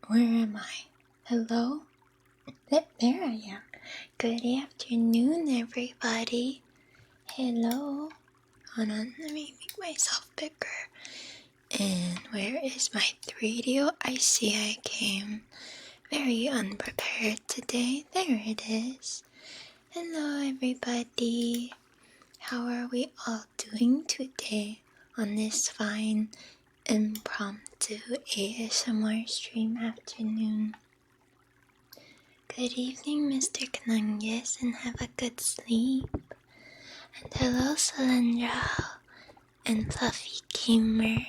Where am I? Hello? There I am. Good afternoon, everybody. Hello. Hold on, let me make myself bigger. And where is my 3D? I see I came very unprepared today. There it is. Hello, everybody. How are we all doing today on this fine impromptu ASMR stream afternoon? Good evening, Mr. Kanungus, and have a good sleep. And hello, Solandra and Fluffy Gamer.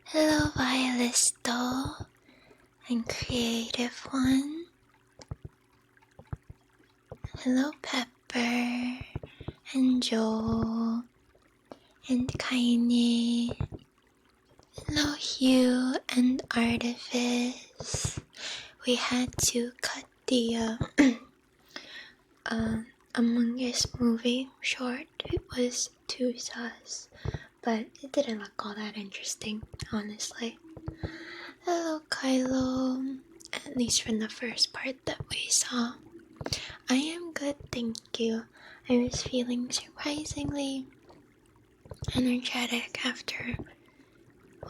Hello, Violisto and Creative One. Hello, Pepper and Joel and Kaine. Hello, Hugh and Artifice. We had to cut the Among Us movie short. It was too sus, but it didn't look all that interesting, honestly. Hello, Kylo. At least from the first part that we saw. I am good, thank you. I was feeling surprisingly energetic after,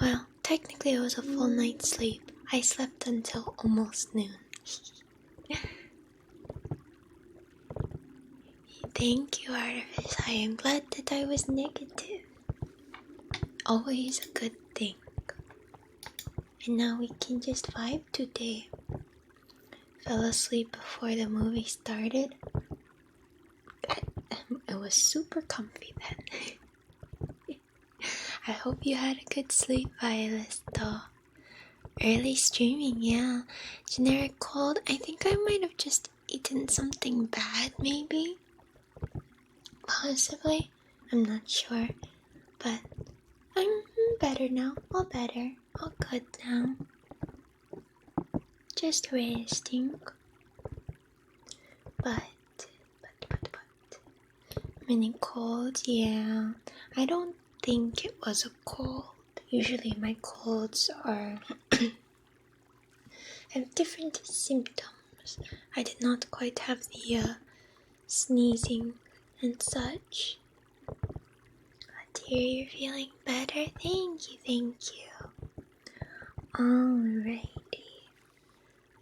well, technically it was a full night's sleep. I slept until almost noon. Thank you, Artifice. I am glad that I was negative. Always a good thing. And now we can just vibe today. Fell asleep before the movie started. It was super comfy then. I hope you had a good sleep, Violet, though. Early streaming, yeah. Generic cold. I think I might have just eaten something bad, maybe? Possibly. I'm not sure. But I'm better now. All better. All good now. Just resting. But. Many colds, yeah. I don't think it was a cold. Usually my colds are have different symptoms. I did not quite have the sneezing and such. But here you're feeling better. Thank you, thank you. Alrighty.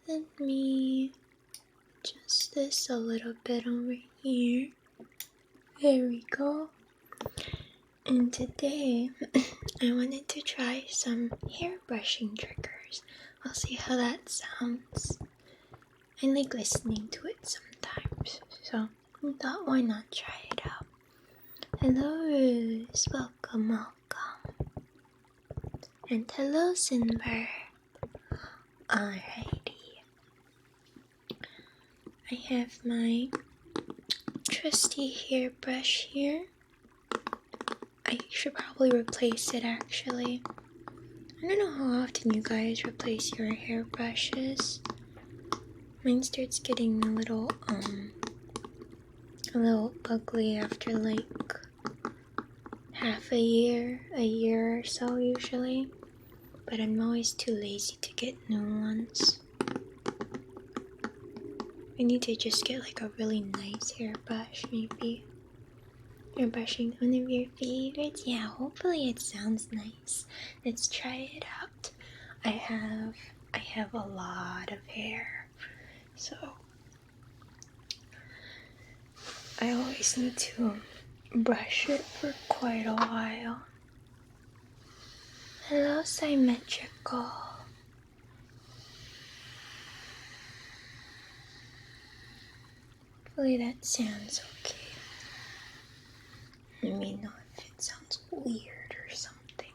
Let me adjust this a little bit over here. There we go. And today, I wanted to try some hair brushing triggers. I'll see how that sounds. I like listening to it sometimes, so I thought why not try it out. Hello Rose, welcome. And hello Sinbird. Alrighty. I have my trusty hairbrush here. I should probably replace it actually. I don't know how often you guys replace your hairbrushes. Mine starts getting a little ugly after like half a year or so usually. But I'm always too lazy to get new ones. I need to just get like a really nice hairbrush maybe. You're brushing one of your favorites? Yeah, hopefully it sounds nice. Let's try it out. I have a lot of hair, so I always need to brush it for quite a while. Hello, Symmetrical. Hopefully that sounds okay. Let me know if it sounds weird or something.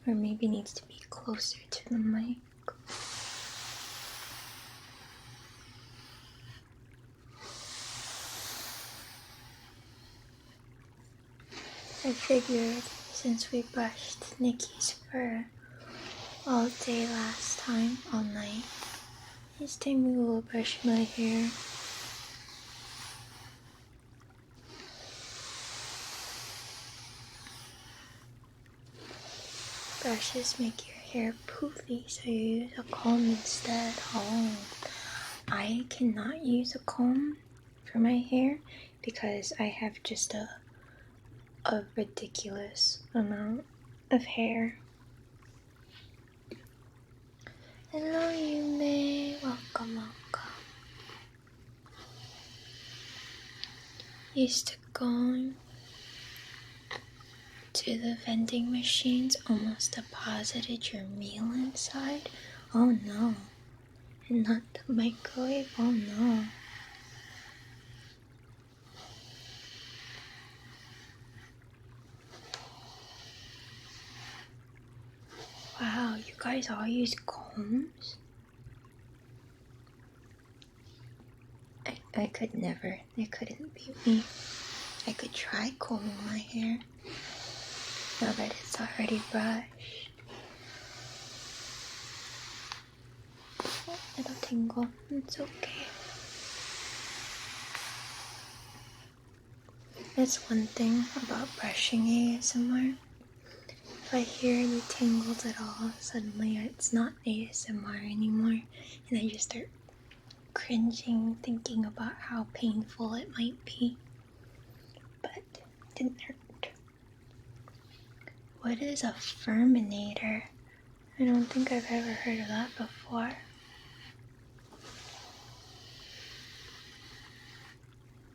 Or maybe needs to be closer to the mic. I figured since we brushed Nikki's fur all day last time, all night, this time we will brush my hair. Brushes make your hair poofy, so you use a comb instead. Oh, I cannot use a comb for my hair because I have just a ridiculous amount of hair. Hello, Yume. Welcome, welcome. Used to going to the vending machines, almost deposited your meal inside. Oh no. And not the microwave. Oh no. Wow, you guys all use combs? I could never. It couldn't be me. I could try combing my hair. Now that it's already brushed. Oh, it'll tingle. It's okay. That's one thing about brushing ASMR. If I hear any tingles at all, suddenly it's not ASMR anymore, and I just start cringing, thinking about how painful it might be. But it didn't hurt. What is a Furminator? I don't think I've ever heard of that before.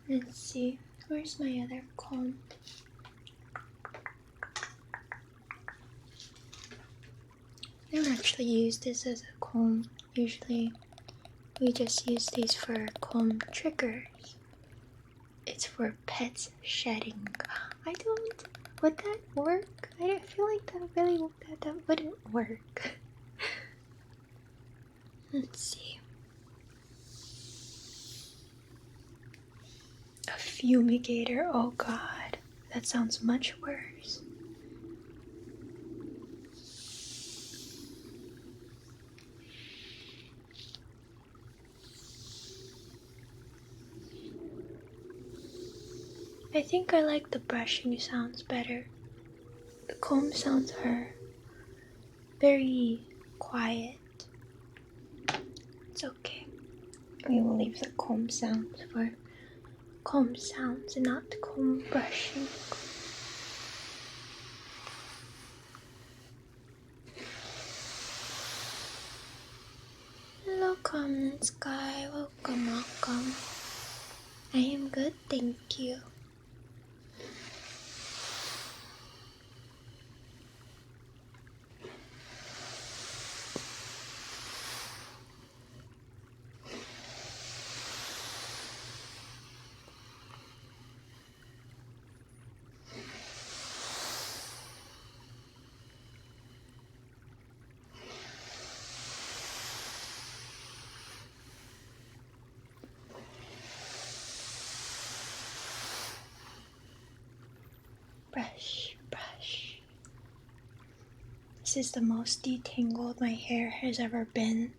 Let's see, where's my other comb? I don't actually use this as a comb. Usually we just use these for comb triggers. It's for pets shedding. I don't. Would that work? I don't feel like that wouldn't work. Let's see. A fumigator. Oh god, that sounds much worse. I think I like the brushing sounds better. The comb sounds are very quiet. It's okay. We will leave the comb sounds for comb sounds and not comb brushing. Hello, Common Sky. Welcome, welcome. I am good, thank you. Brush, brush. This is the most detangled my hair has ever been.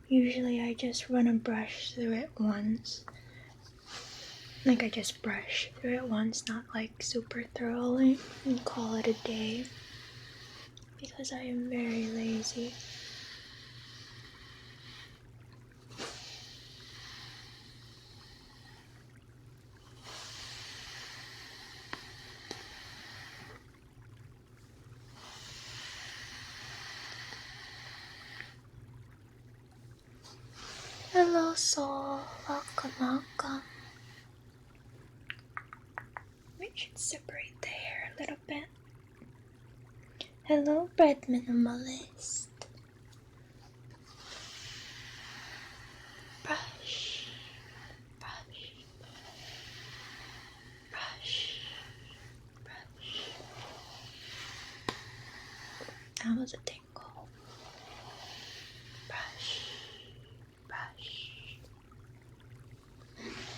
Usually I just run a brush through it once. Like I just brush through it once, not like super thoroughly, and call it a day. Because I am very lazy. Hello, Soul. Welcome, welcome. We should separate the hair a little bit. Hello, Bread Minimalist. Brush, brush, brush, brush. That was a tingle. Brush, brush.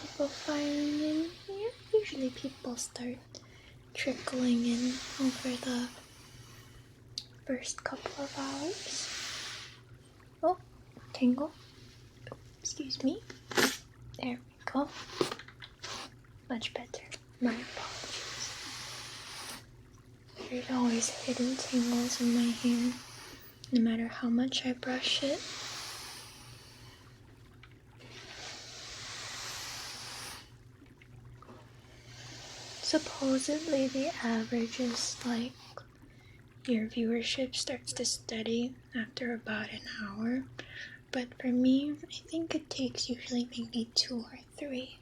People filing in here. Usually people start trickling in over the first couple of hours. Oh, tingle. Excuse me. There we go. Much better. My apologies. There's always hidden tingles in my hair. no matter how much I brush it. Supposedly the average is like your viewership starts to steady after about an hour, but for me, I think it takes usually maybe 2 or 3.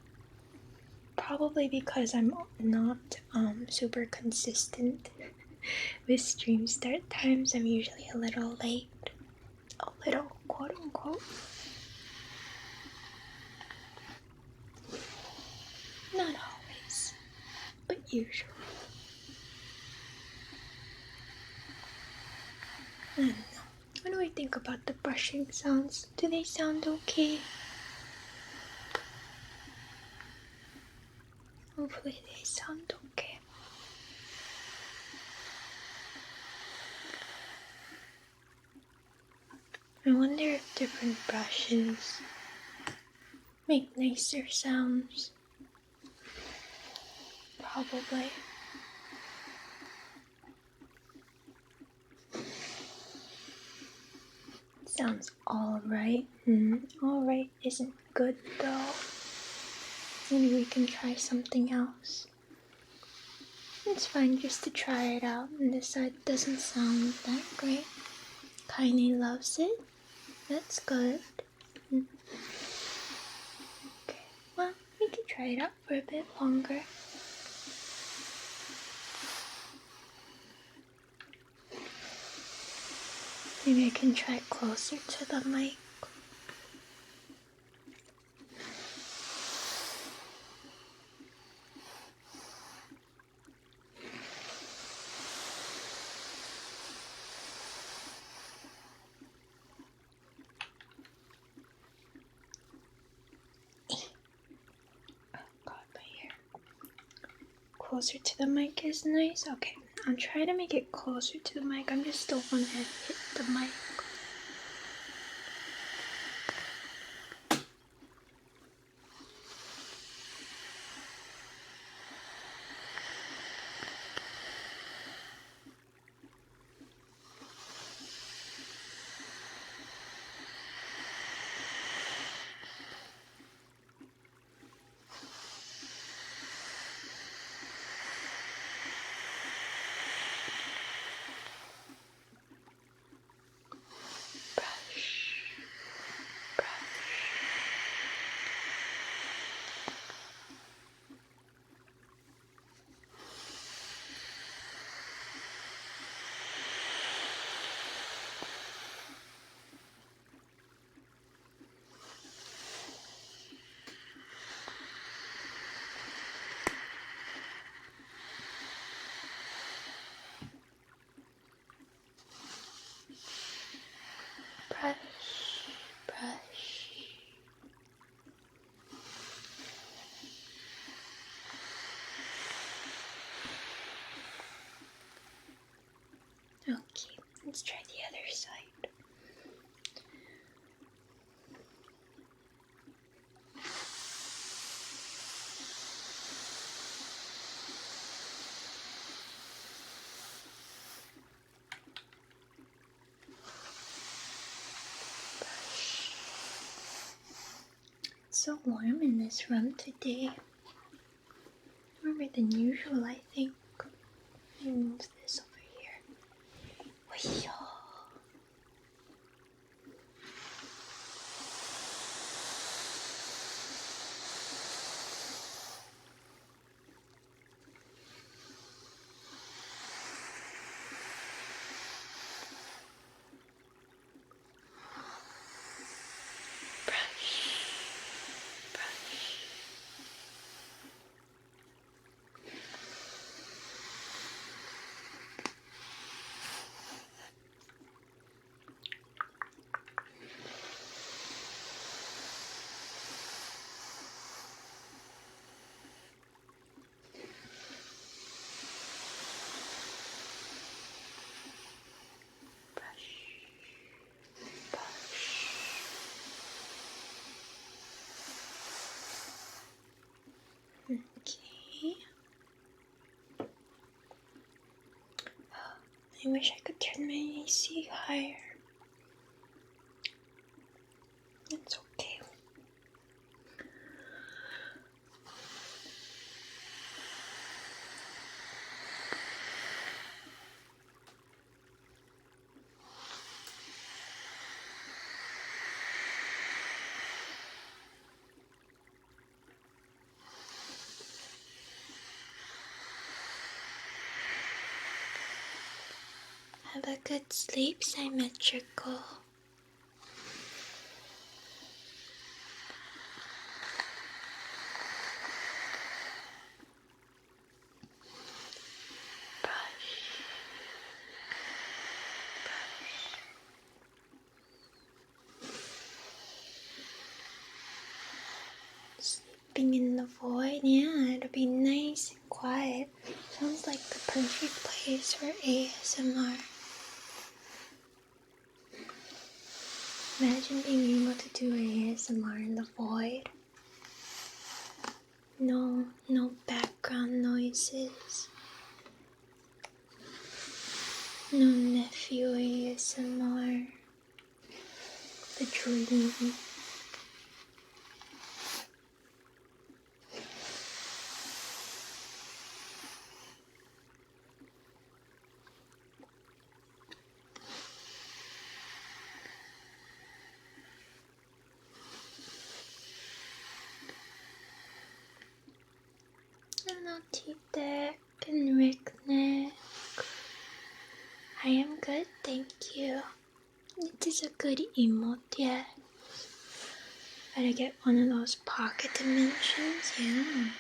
Probably because I'm not super consistent with stream start times. I'm usually a little late. A little, quote unquote. Not always, but usually. I don't know. What do I think about the brushing sounds? Do they sound okay? Hopefully they sound okay. I wonder if different brushes make nicer sounds. Probably. Sounds alright. Alright isn't good though. Maybe we can try something else. It's fine just to try it out and decide it doesn't sound that great. Kaine loves it. That's good. Okay, well, we can try it out for a bit longer. Maybe I can try closer to the mic. Closer to the mic is nice. Okay, I'll try to make it closer to the mic. I'm just still gonna hit the mic. Brush, brush. Okay, let's try the other side. It's so warm in this room today. Warmer than usual, I think. Let me move this over here. Whee-yaw. Okay. I wish I could turn my AC higher. It's okay. Have a good sleep, Symmetrical. Sleeping in the void, yeah, it'll be nice and quiet. Sounds like the perfect place for ASMR. Imagine being able to do ASMR in the void. No background noises. No nephew ASMR. The dream. Hello, T-Deck and Rick Nick. I am good, thank you. It is a good emote, yeah. Better get one of those pocket dimensions, yeah.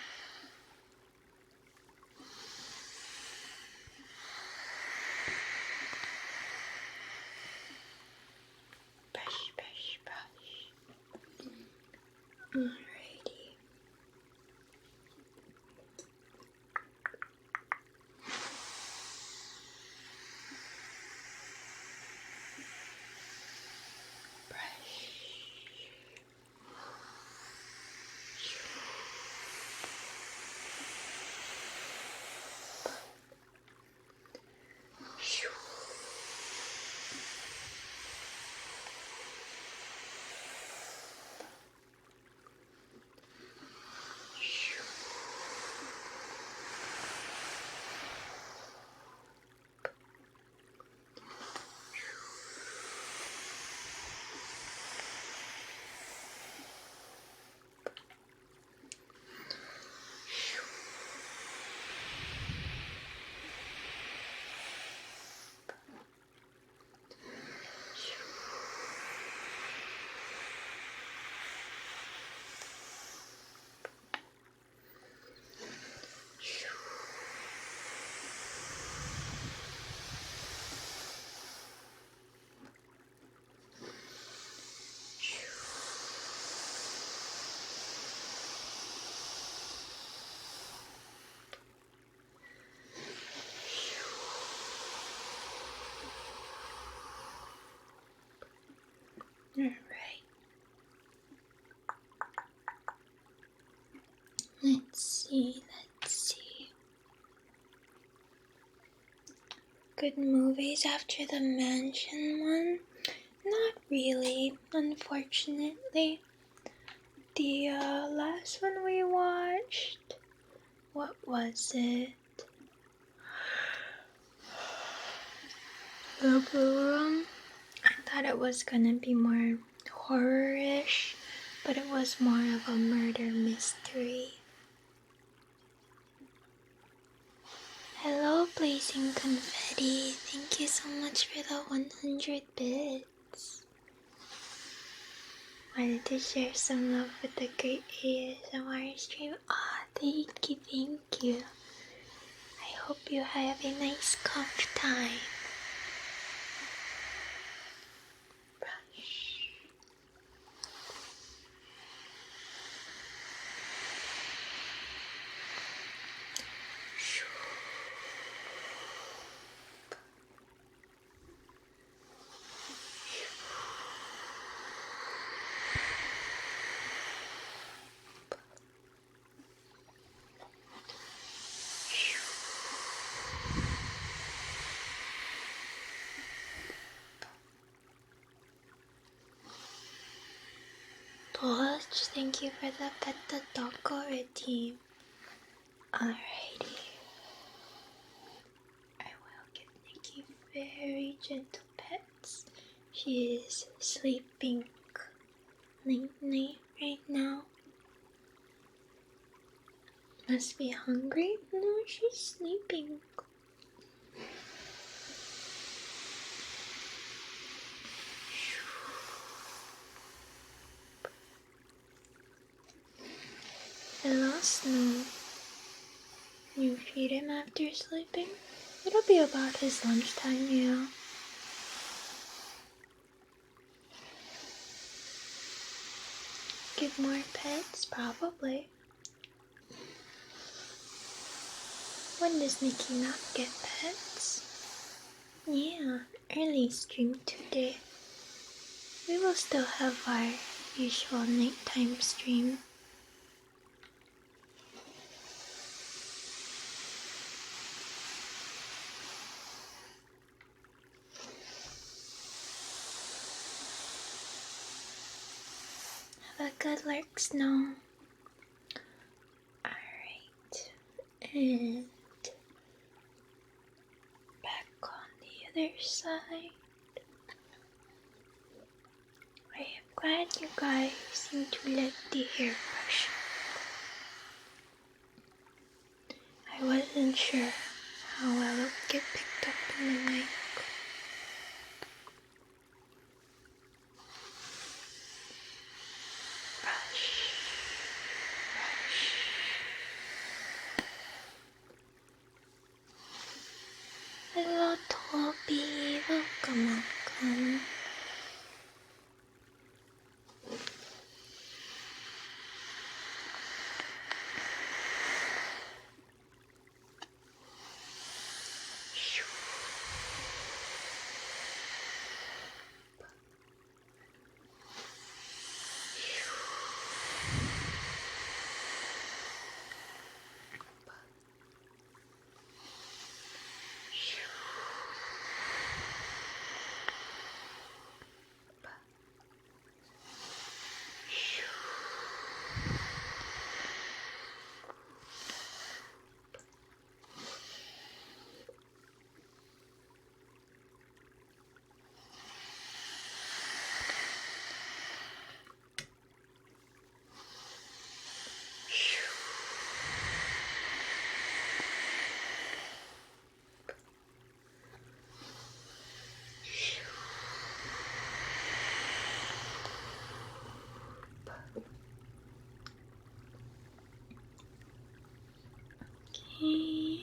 Brush, brush, brush. Alrighty. Brush. Alright. Let's see. Good movies after the mansion one? Not really, unfortunately. The last one we watched, what was it? The Blue Room? I thought it was gonna be more horror-ish, but it was more of a murder mystery. Hello, Blazing Confetti. Thank you so much for the 100 bits. Wanted to share some love with the great ASMR stream. Thank you. I hope you have a nice comfy time. Brush. George, thank you for the pet the dog already. Alrighty. I will give Nikki very gentle pets. She is sleeping night right now. Must be hungry? No, she's sleeping. Hello, Snow. You feed him after sleeping? It'll be about his lunchtime, yeah. Get more pets? Probably. When does Nikki not get pets? Yeah, early stream today. We will still have our usual nighttime stream. Have a good lurk, Snow. Alright. And back on the other side. I am glad you guys seem to like the hairbrush. I wasn't sure how well it would get picked up in the mic. Brush, brush. Hello, Toby. Welcome. Okay.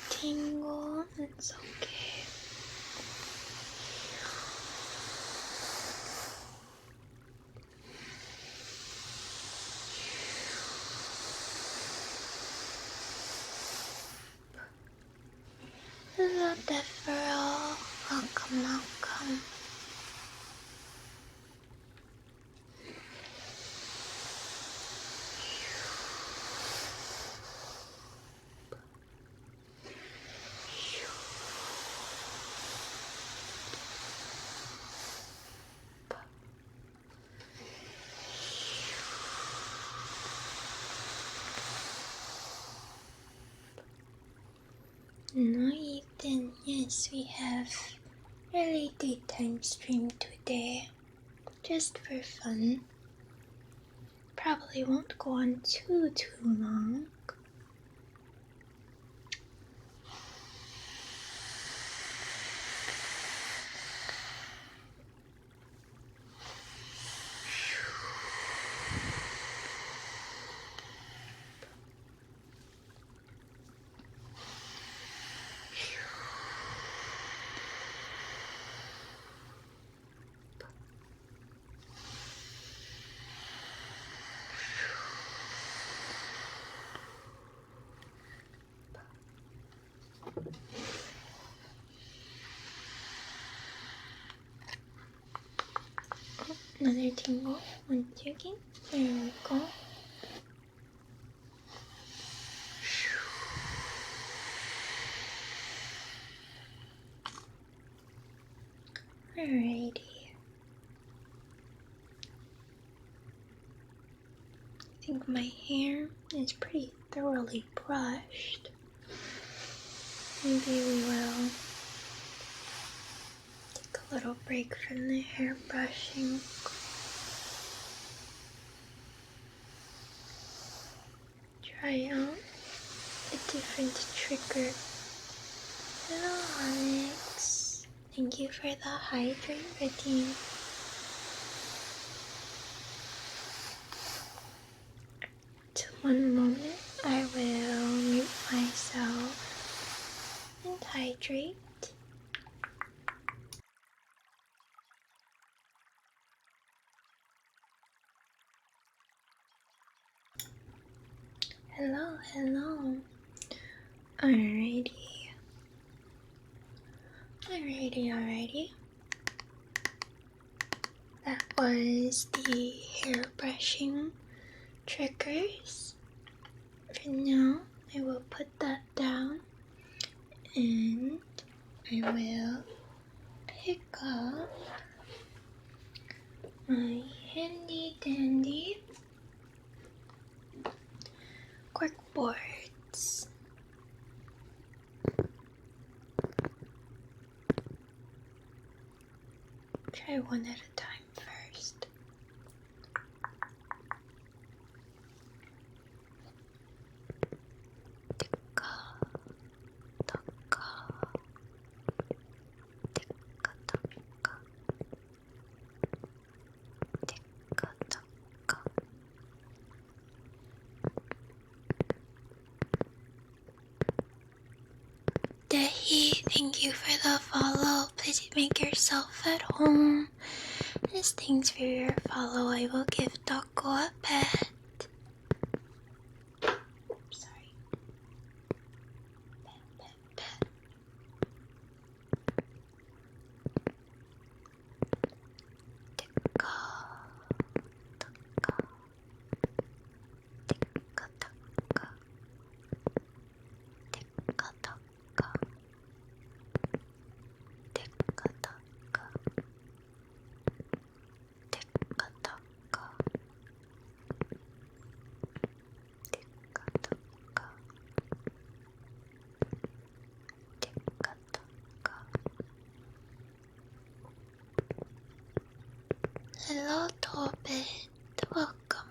Tingle, it's okay. Hello, Deferral. Welcome. No, Ethan. Yes, we have early daytime stream today. Just for fun. Probably won't go on too long. Another tingle. One second. There we go. Alrighty. I think my hair is pretty thoroughly brushed. Maybe we will take a little break from the hair brushing. Try out a different trigger. Hello, Onyx. Thank you for the hydrate routine. One moment, I will mute myself and hydrate. Hello, hello. Alrighty. That was the hair brushing triggers. For now, I will put that down and I will pick up my handy dandy cork boards. Try one at a time first. Dehi, thank you for the follow. Please make yourself at home. As thanks for your follow, I will give Taco a pet. Sorry. Pet. Hello, Tobit. Welcome.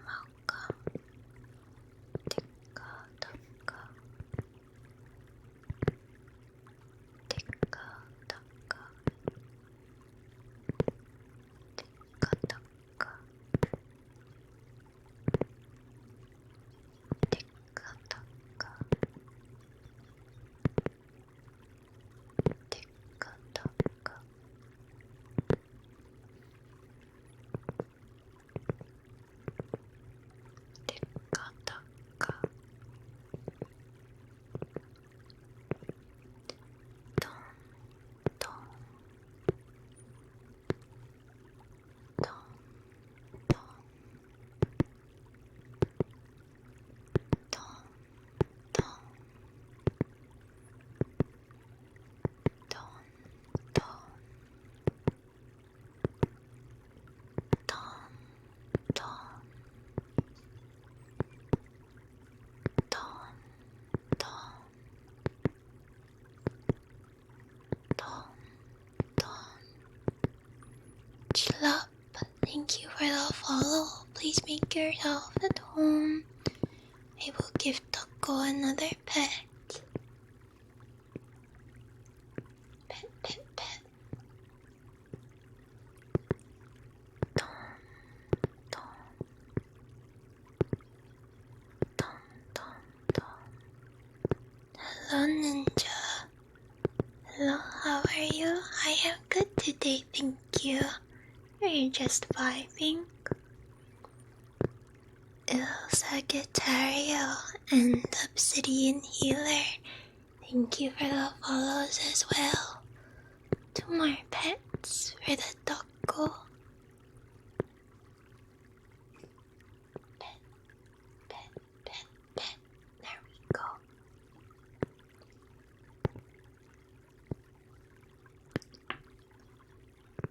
Chill up. Thank you for the follow. Please make yourself at home. I will give Taco another pet. Pet. Hello, Ninja. Hello, how are you? I am good today, thank you. We're just vibing. El Sagittario and Obsidian Healer, thank you for the follows as well. 2 more pets for the Taco. Pet. There we go.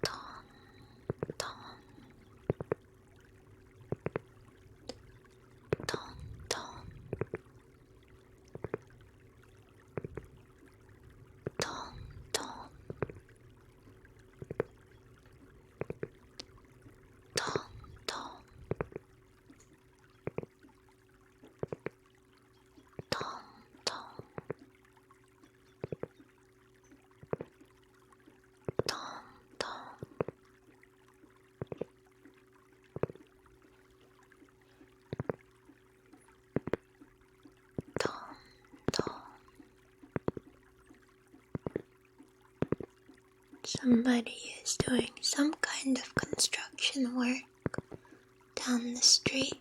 Tom. somebody is doing some kind of construction work down the street.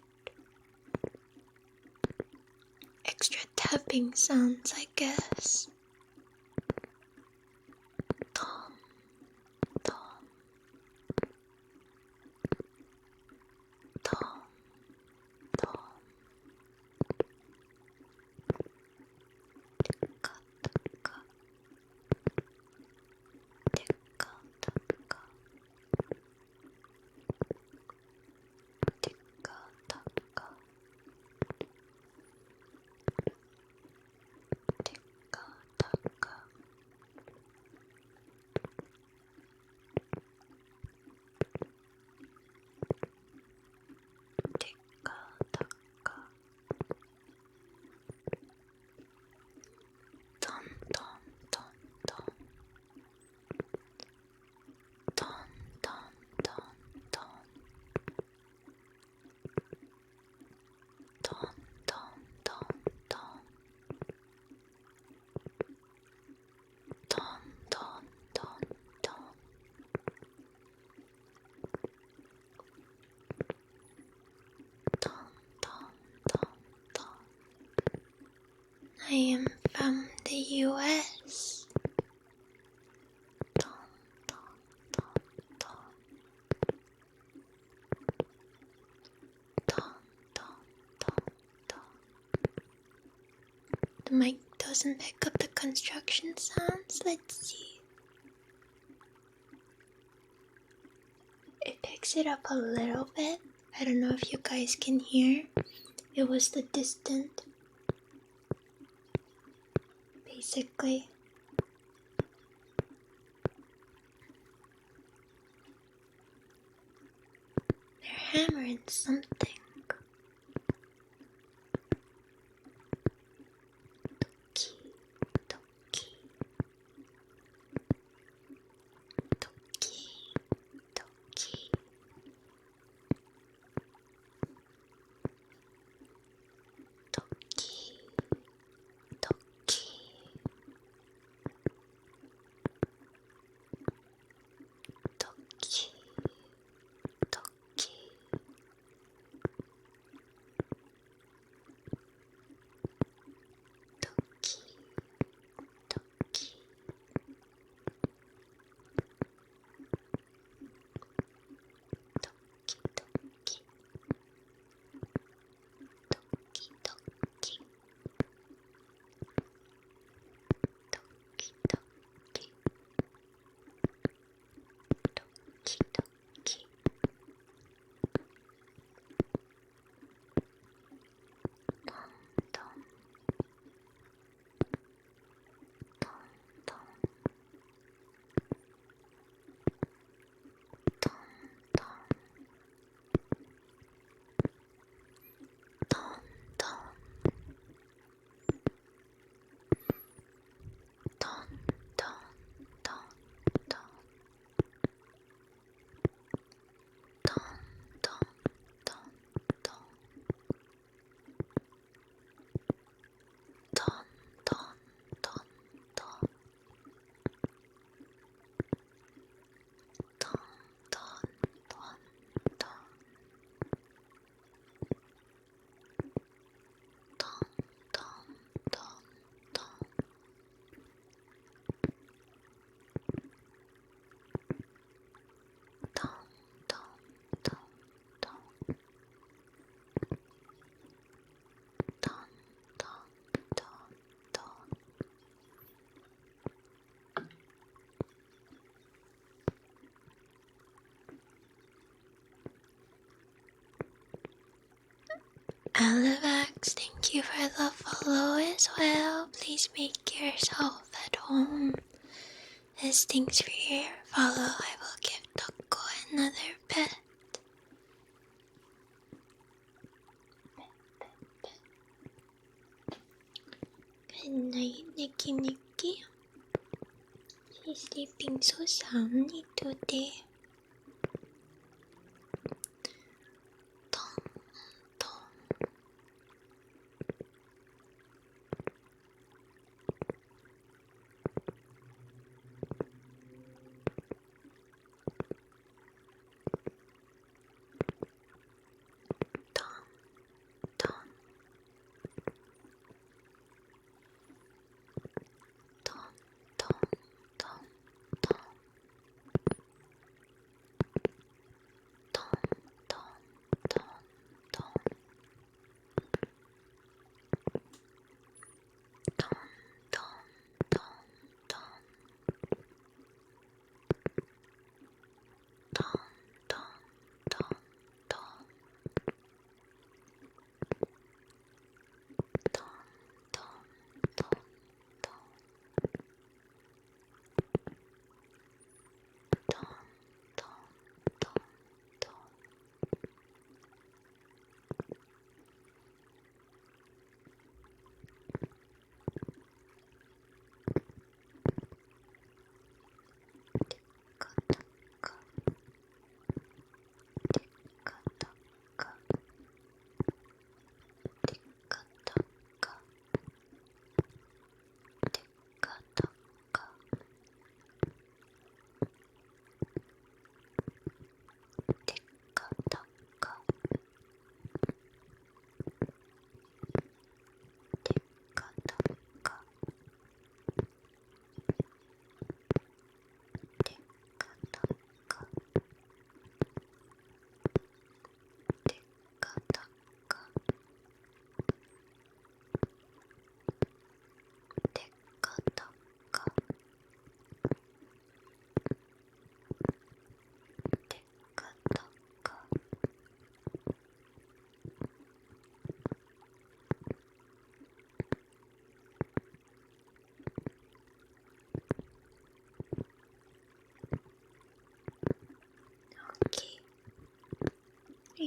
Extra tapping sounds, I guess. Tom, tom, tom, tom. Ticka, ticka. Ticka, ticka. Ticka, ticka. Ticka, ticka. Ticka, ticka. Tom, tom, tom, tom. Tom, tom, tom, tom. Tom, tom, tom, tom. Tom, tom, tom, tom. Tom, tom, tom, tom. I am from the US. Tom, tom, tom, tom. Tom, tom, tom, tom. The mic doesn't pick up the construction sounds. Let's see. It picks it up a little bit. I don't know if you guys can hear. It was the distant. Basically. They're hammering something. Toki, toki. Toki, toki. Toki, toki. Toki, toki. Toki, toki. Toki, toki. Toki, toki. Toki, toki. Toki, toki. Tom, tom. Tom, tom. Tom, tom. Tom, tom. Tom, tom, tom, tom. Tom, tom, tom, tom. Tom, tom, tom, tom. Tom, tom, tom, tom. Tom, tom, tom, tom. Tom, tom, tom, tom. Tom, tom, tom, tom. Alivax, thank you for the follow as well. Please make yourself at home. As thanks for your follow, I will give Toko another pet. Good night, Nikki Nikki. She's sleeping so soundly today. Tom, tom.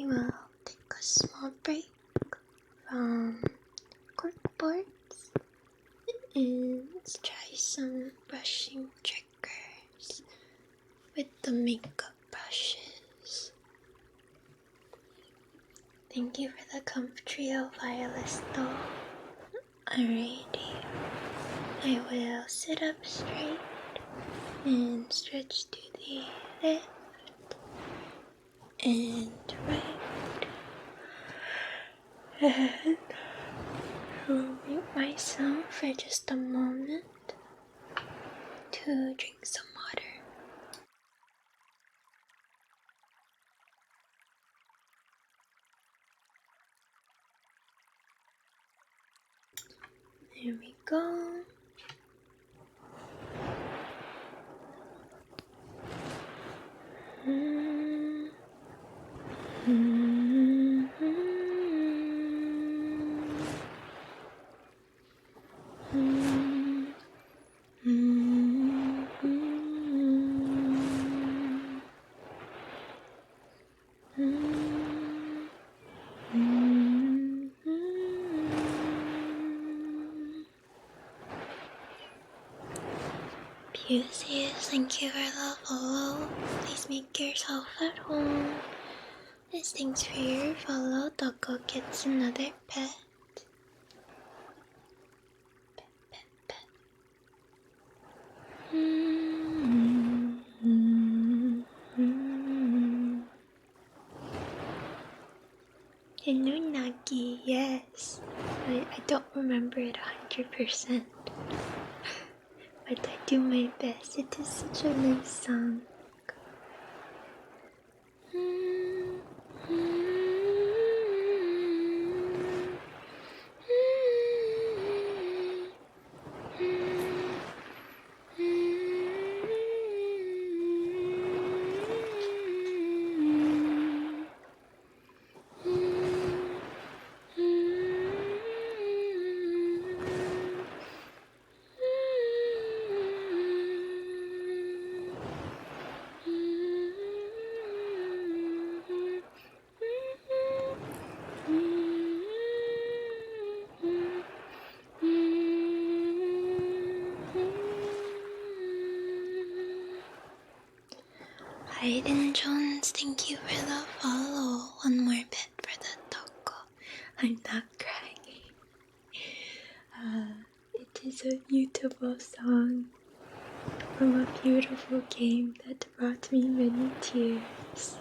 we will take a small break from corkboards and let's try some brushing triggers with the makeup brushes. Thank you for the Comftrio Wireless doll. Alrighty, I will sit up straight and stretch to the left and right, and I'll mute myself for just a moment to drink some water. There we go. Pusius, thank you for the follow. Please make yourself at home. As thanks for your follow, Doggo gets another pet. Pet. Hello, Nagi. Yes. I don't remember it 100%. But I do my best. It is such a nice song. Hayden Jones, thank you for the follow. One more bit for the taco. I'm not crying. It is a beautiful song from a beautiful game that brought me many tears.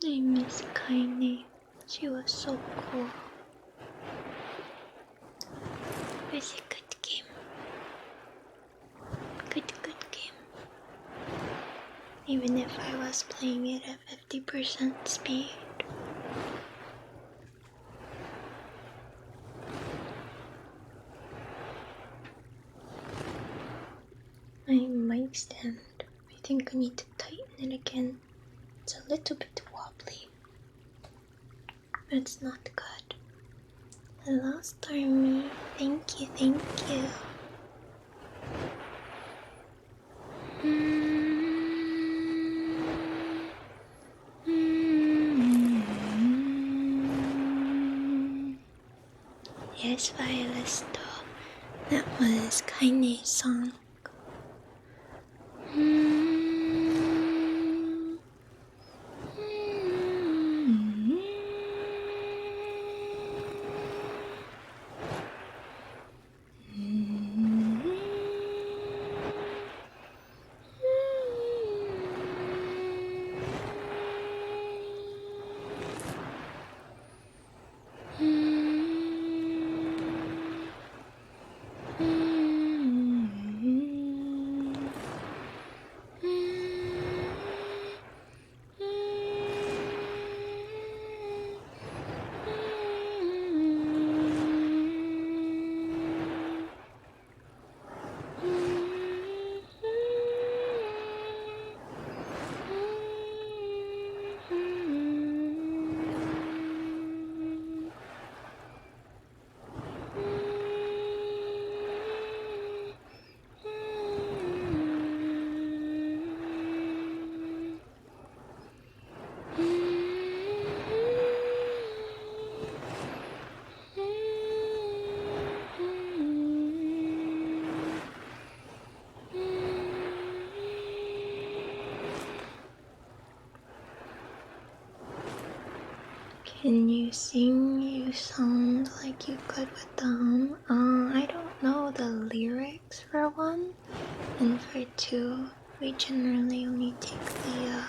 I miss Kaine. She was so cool. It was a good game. Good game. Even if I was playing it at 50% speed. My mic stand. I think I need to tighten it again. It's a little bit wobbly. That's not good. Hello, Stormy. Thank you. Yes, Violista. That was Kaine's song. Can you sing? You sound like you could with the hum. I don't know the lyrics for one, and for two, we generally only take the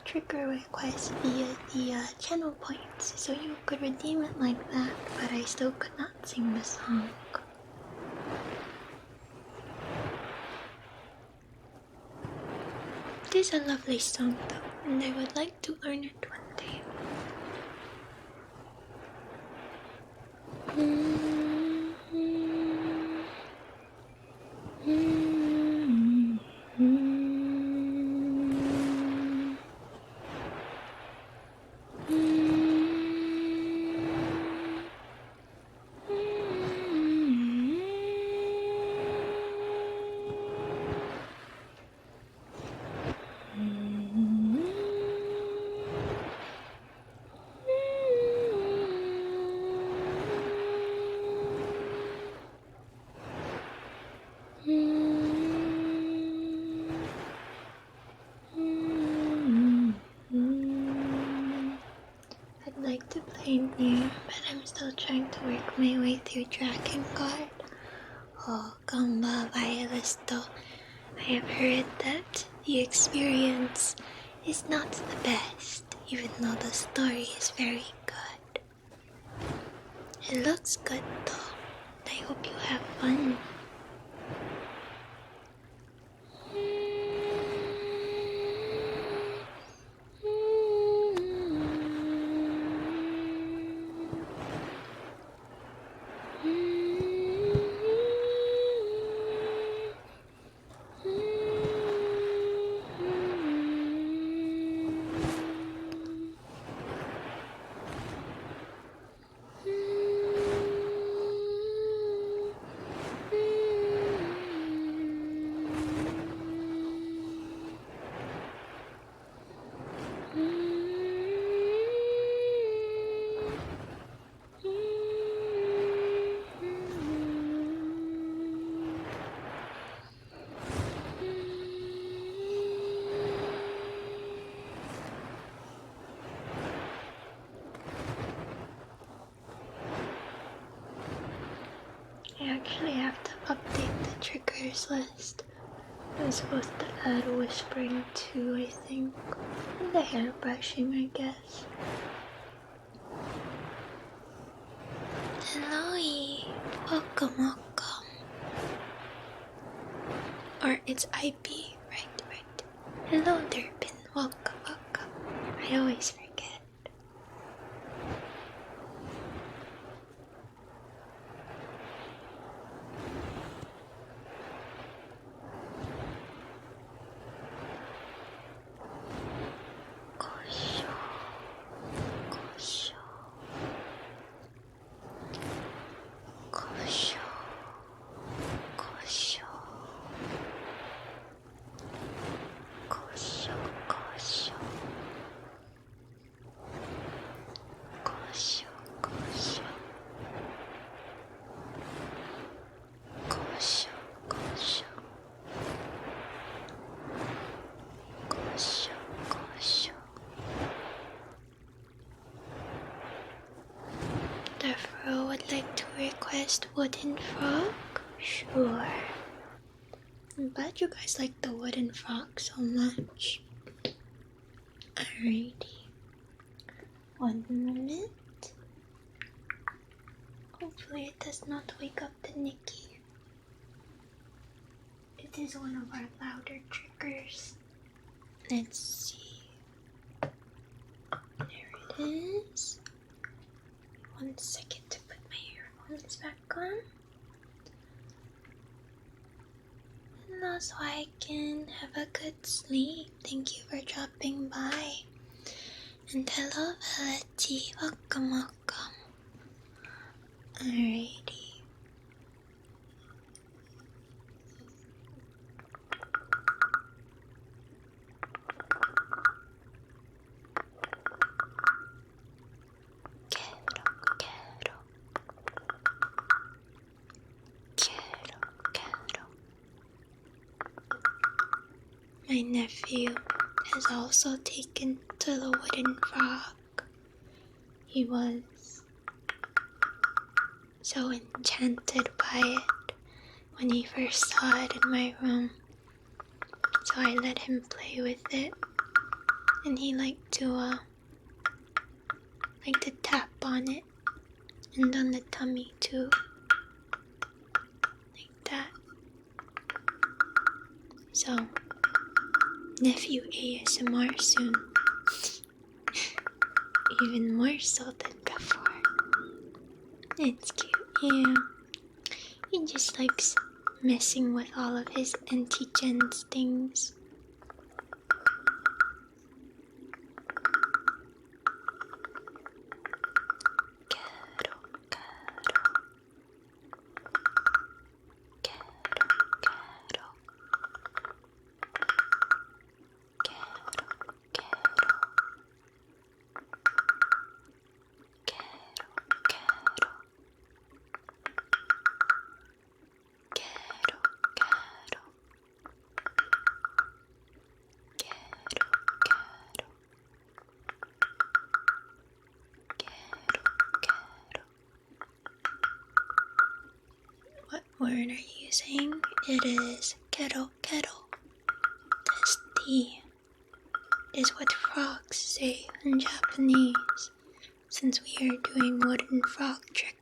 trigger request via the channel points, so you could redeem it like that, but I still could not sing the song. It is a lovely song though, and I would like to learn it one day. I'd like to play new, but I'm still trying to work my way through Dragon Guard. Oh, Gamba Violisto. I have heard that the experience is not the best, even though the story is very good. It looks good though. I hope you have fun. I actually have to update the triggers list. I was supposed to add whispering too, I think. And the hair brushing, I guess. Hello, welcome, welcome. Or it's IP, right. Hello, Durpin, welcome, welcome. I always forget. Jeffro would like to request wooden frog? Sure. I'm glad you guys like the wooden frog so much. Alrighty. 1 minute. Hopefully it does not wake up the Nikki. It is one of our louder triggers. Let's see. There it is. 1 second to put my earphones back on. And also I can have a good sleep. Thank you for dropping by. And hello, Letty. Welcome, welcome. Alrighty. My nephew has also taken to the wooden frog. He was so enchanted by it when he first saw it in my room. So I let him play with it, and he liked to tap on it and on the tummy too, like that. So, nephew ASMR soon. Even more so than before. It's cute, yeah. He just likes messing with all of his Auntie Jen's things. What word are you using? It is kero kero. That's T. It is what frogs say in Japanese, since we are doing wooden frog triggers.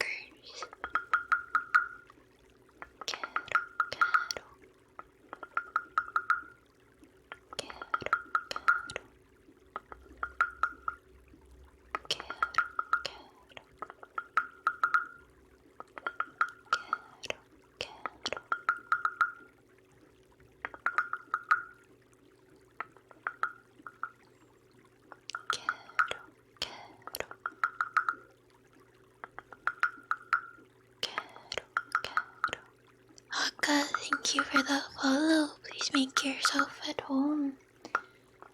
Haka, thank you for the follow. Please make yourself at home.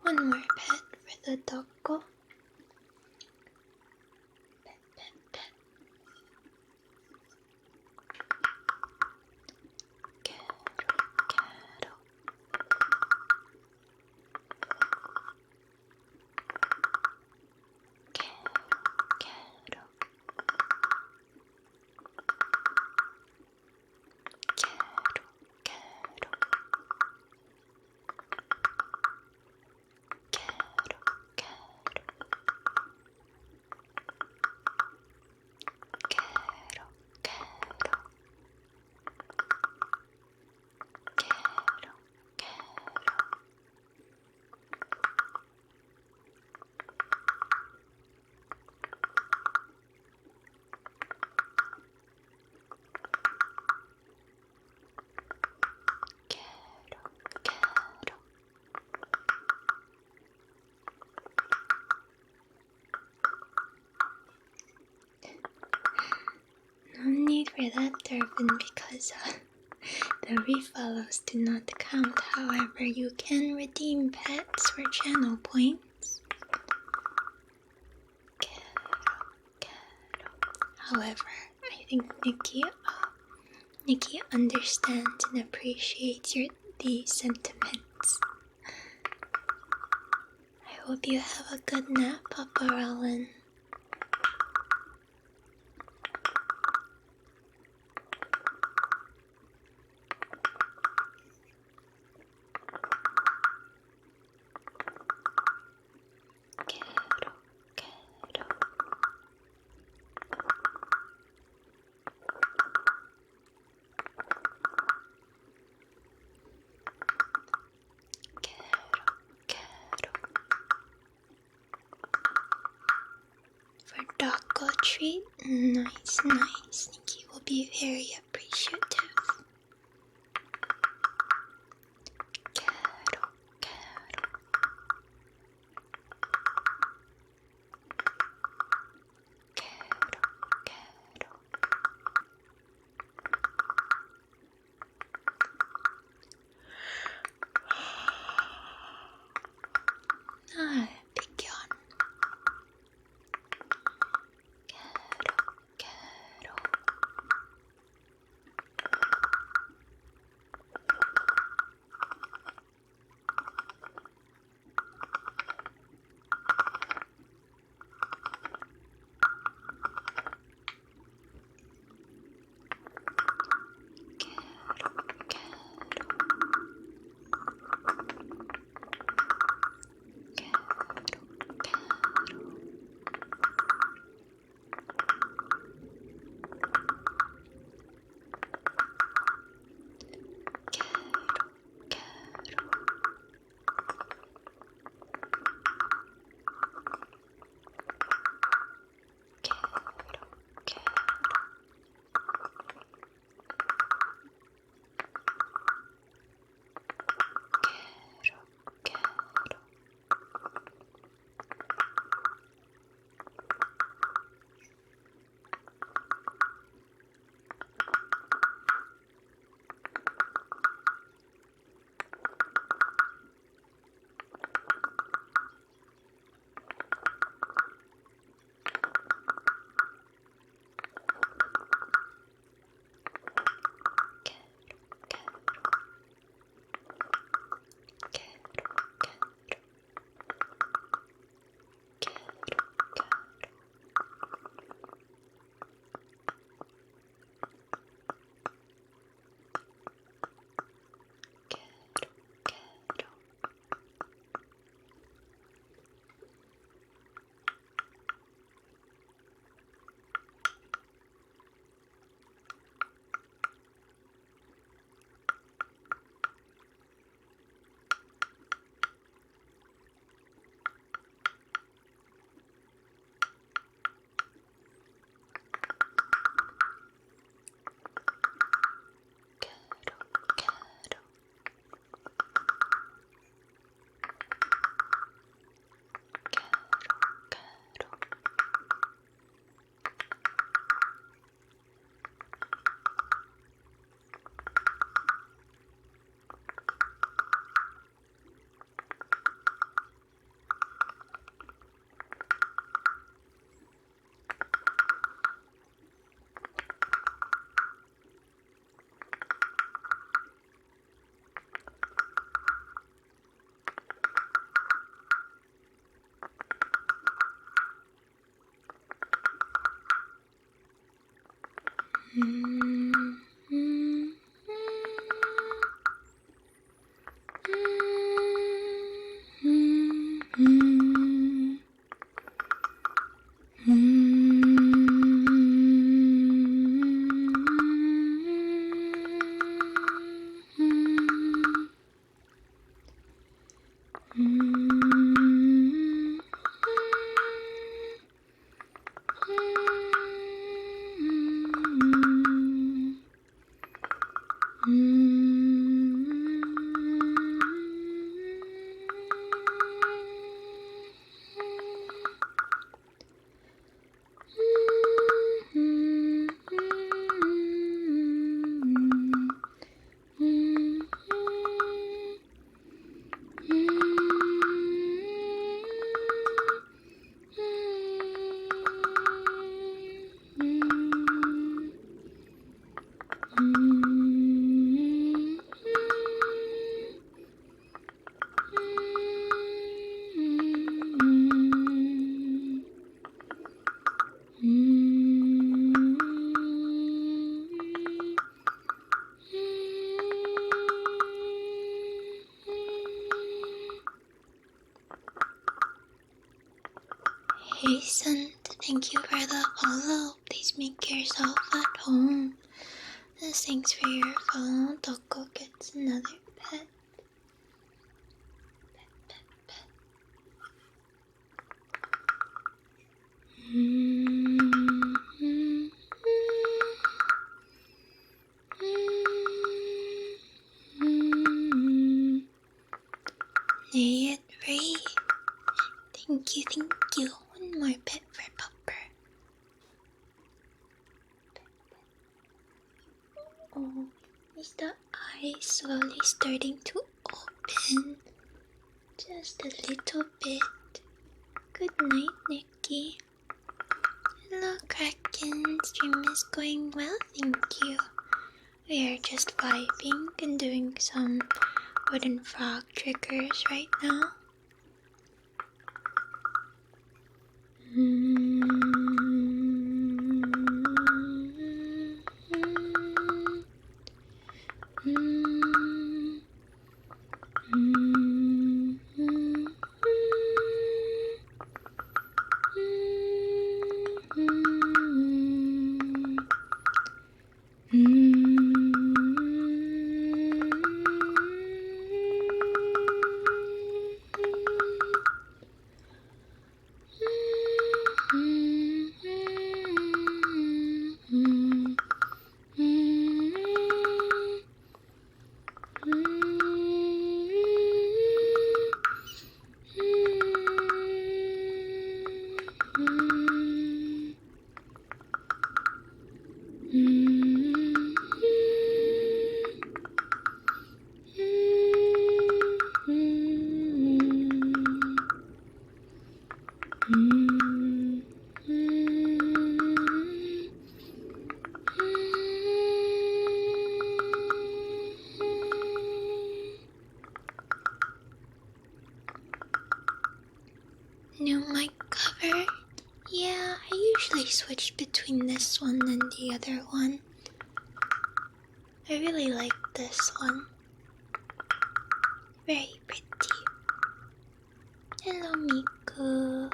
One more pet for the doggo. Pet, pet, pet. Cattle. No need for that, Durban, because the refollows do not count. However, you can redeem pets for channel points. However, I think Nikki understands and appreciates the sentiments. I hope you have a good nap, Papa Rowan. treat? Nice, nice. Nikki will be very appreciative. Kettle, kettle. Kettle, kettle. Ah, big yawn. Kettle, kettle. Hasten, thank you for the follow. Please make yourself at home. Thanks for your follow. Toko gets another pet. Pet. eyes slowly starting to open. Just a little bit. Good night, Nikki. Hello, Kraken. Stream is going well, thank you. We are just vibing and doing some wooden frog triggers right now. New mic cover? Yeah, I usually switch between this one and the other one. I really like this one. Very pretty. Hello, Miku.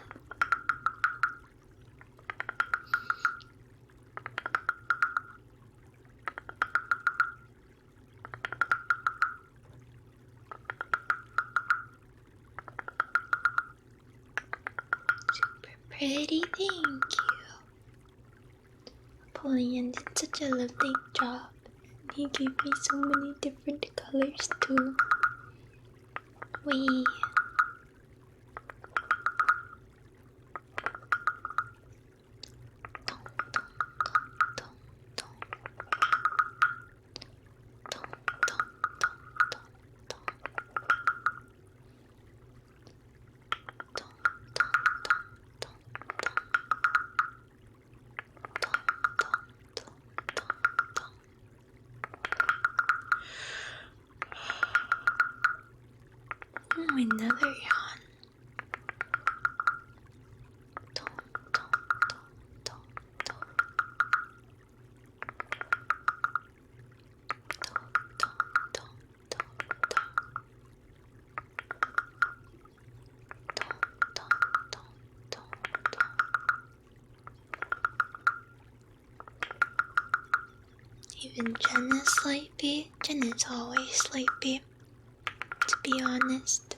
Super pretty, thank you. Napoleon did such a lovely job. He gave me so many different colors too. Wee. Another yawn. Even Jen is sleepy. Jen is always sleepy, to be honest.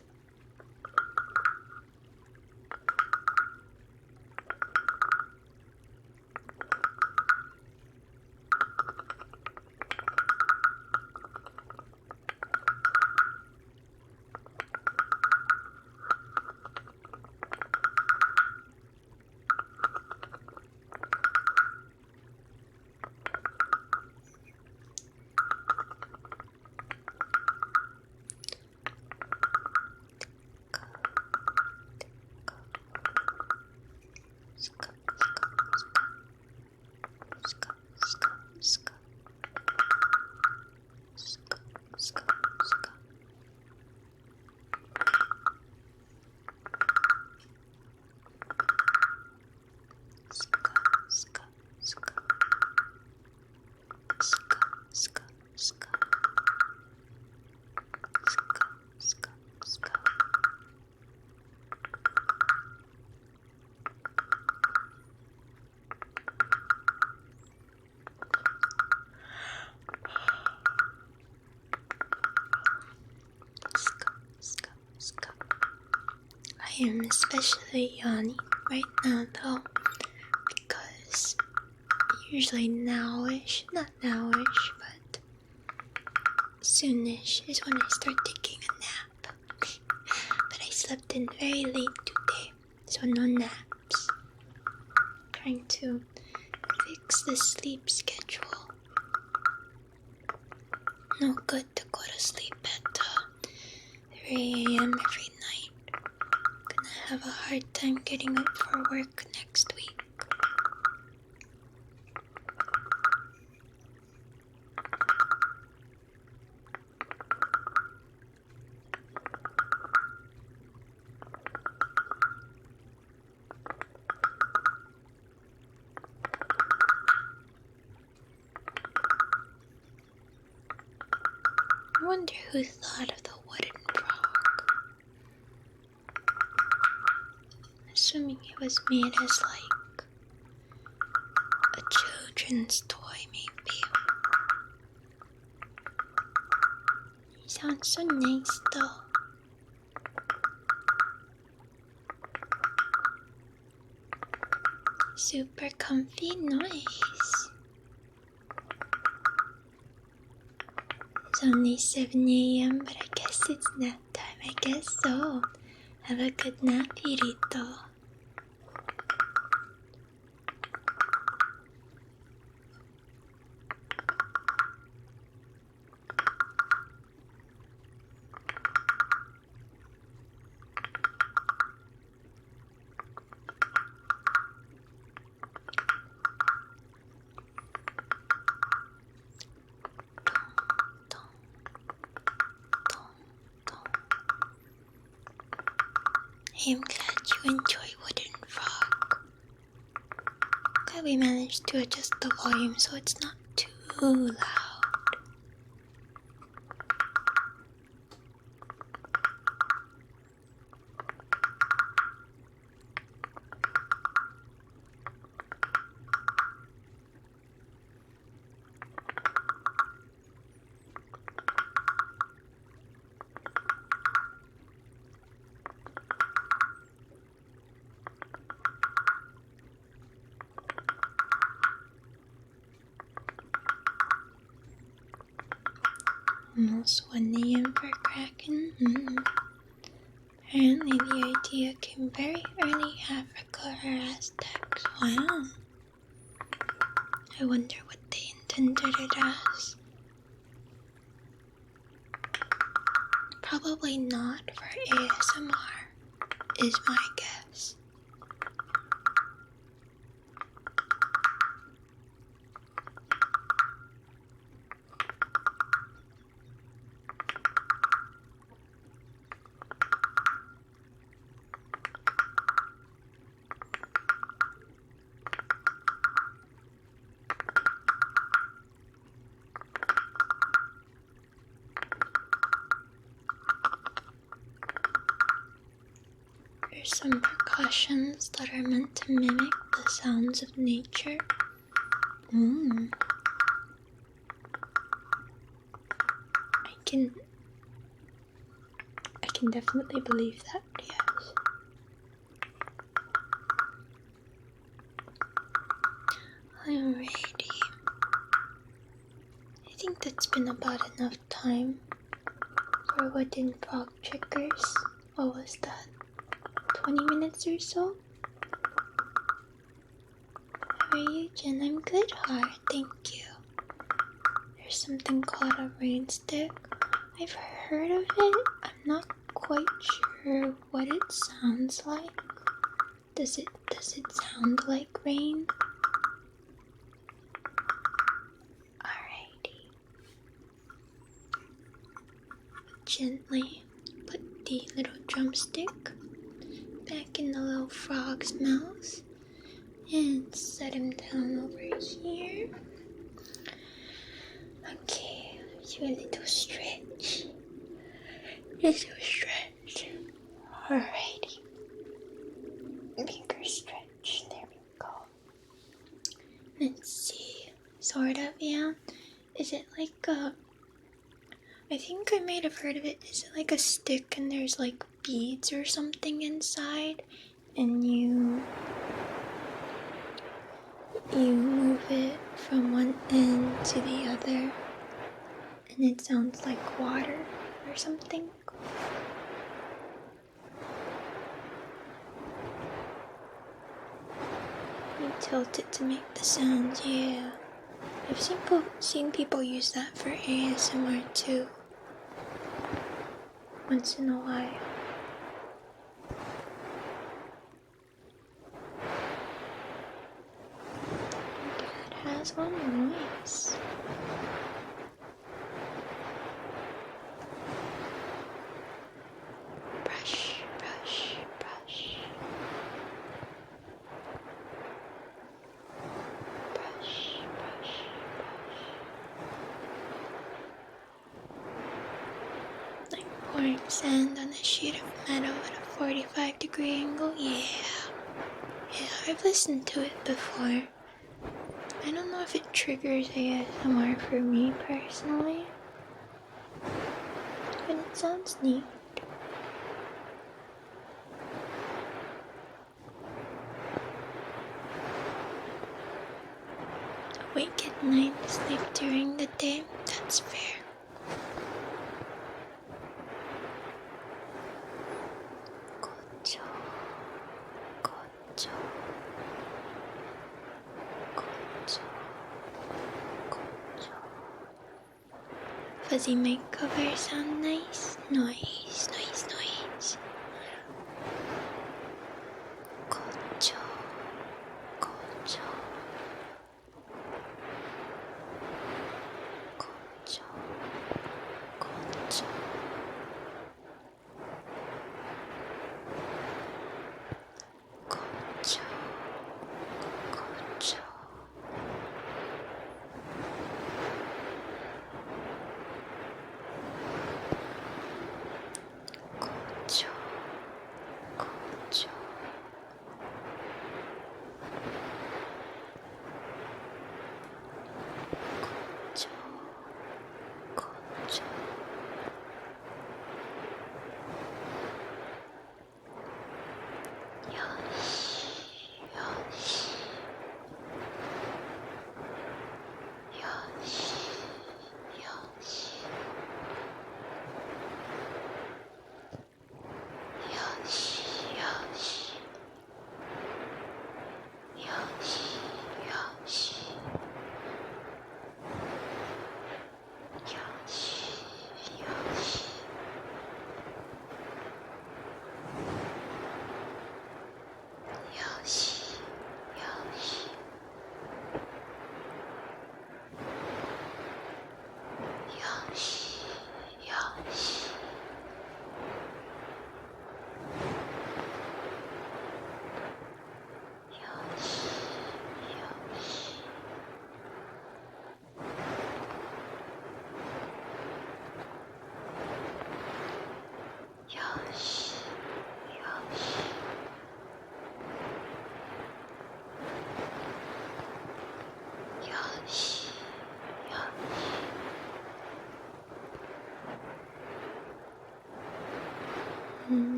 I am especially yawning right now though, because usually nowish, not nowish, but soonish is when I start taking a nap. But I slept in very late today, so no naps. Trying to fix the sleep schedule. no good to go to sleep at 3 a.m. every night. Gonna have a hard time getting up for work next week. I wonder who thought of the wooden frog. Assuming it was made as like a children's toy, maybe. He sounds so nice though. Super comfy, nice. It's only 7 a.m., but I guess it's nap time. I guess so. Have a good nap, Irito. I am glad you enjoy Wooden Frog. Glad we managed to adjust the volume so it's not too loud. Almost 1 a.m. for Kraken. Apparently the idea came very early Africa or Aztecs. Wow. I wonder what they intended it as. Probably not for ASMR, is my guess. There's some percussions that are meant to mimic the sounds of nature. I can definitely believe that, yes. Alrighty. I think that's been about enough time for Wooden Frog triggers. What was that? 20 minutes or so? How are you, Jen? I'm good, Heart. Thank you. There's something called a rain stick. I've heard of it. I'm not quite sure what it sounds like. Does it sound like rain? Alrighty. Gently put the little drumstick back in the little frog's mouth and set him down over here. Okay, let's do a little stretch. Alrighty. Bigger stretch. There we go. Let's see. Sort of, yeah. Is it like a... I think I might have heard of it. Is it like a stick and there's like beads or something inside? And you move it from one end to the other. And it sounds like water or something. You tilt it to make the sound, yeah. I've seen people use that for ASMR too, once in a while. It has one noise. Brush, brush, brush. Brush, brush, brush. Like pouring sand on a sheet of metal at a 45-degree angle. Yeah, I've listened to it before. I don't know if it triggers ASMR for me personally, but it sounds neat. Awake at night, sleep during the day. That's fair. Gocho, gocho, gocho, gocho. Fuzzy mic cover sound nice. Noise, noise, noise. Gocho, gocho, gocho, gocho. Gocho, gocho.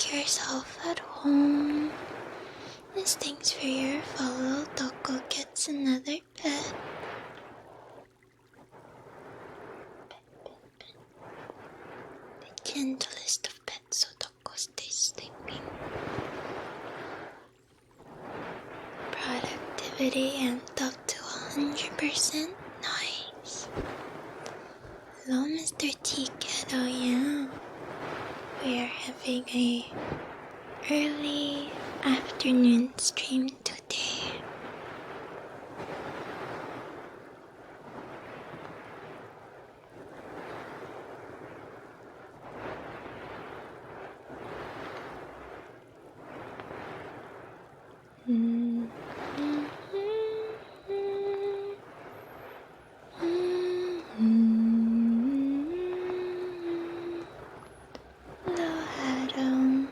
make yourself at home. This thing's for your follow. Toko gets another pet. The gentlest of pets, so Toko stays sleeping. Productivity amped up to 100%. Nice. Hello, Mr. Ticket. Oh yeah. We are having a early afternoon stream today. Hello, Adam.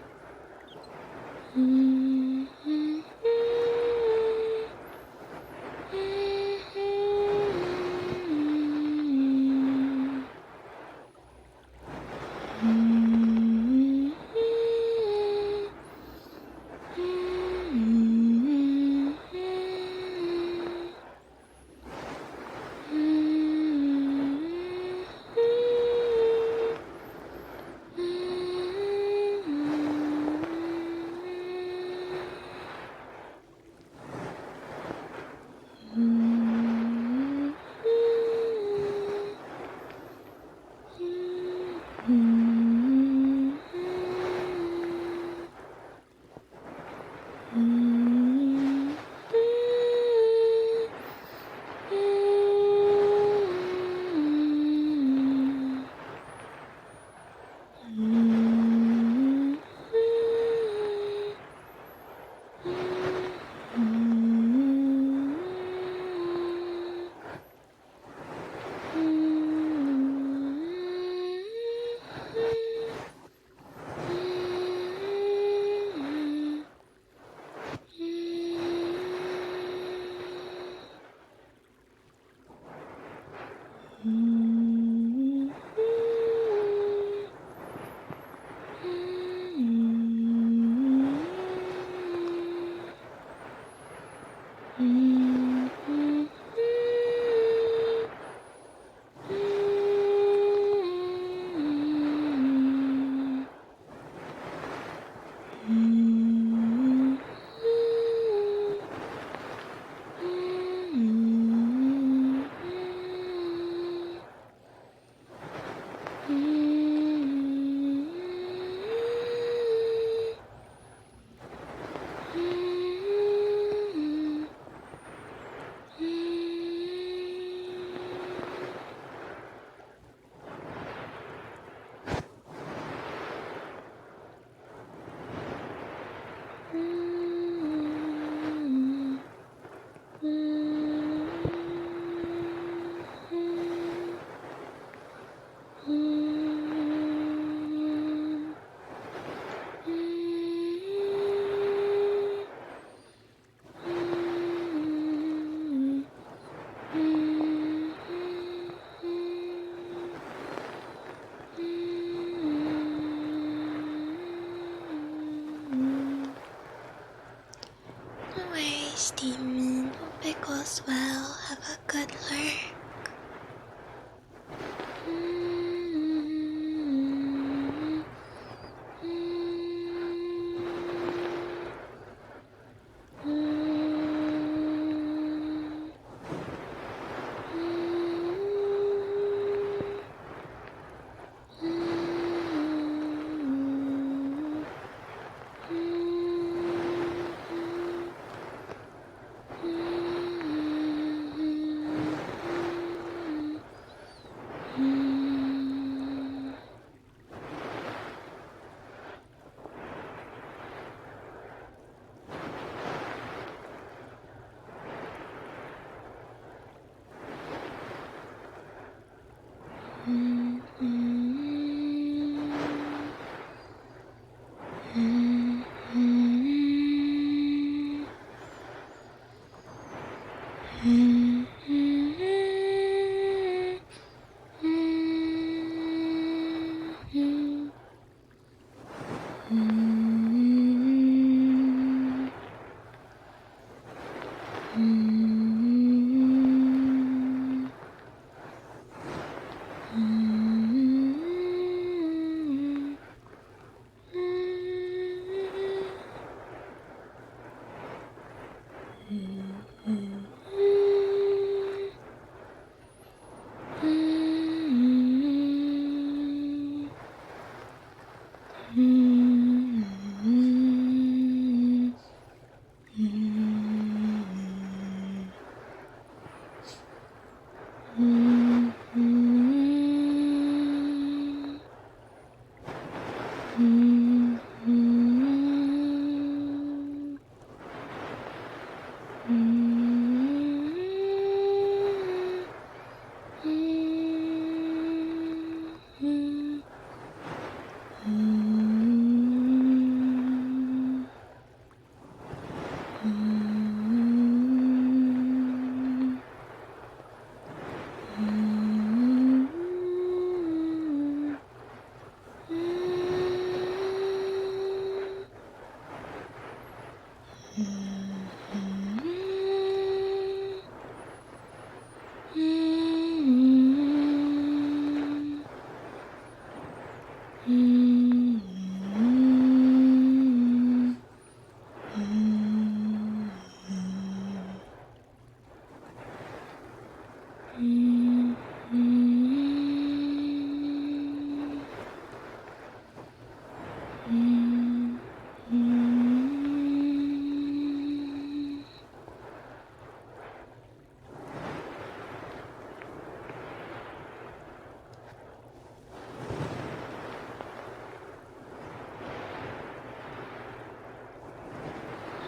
No worries, Demon. Hope it goes well. Have a good lurk.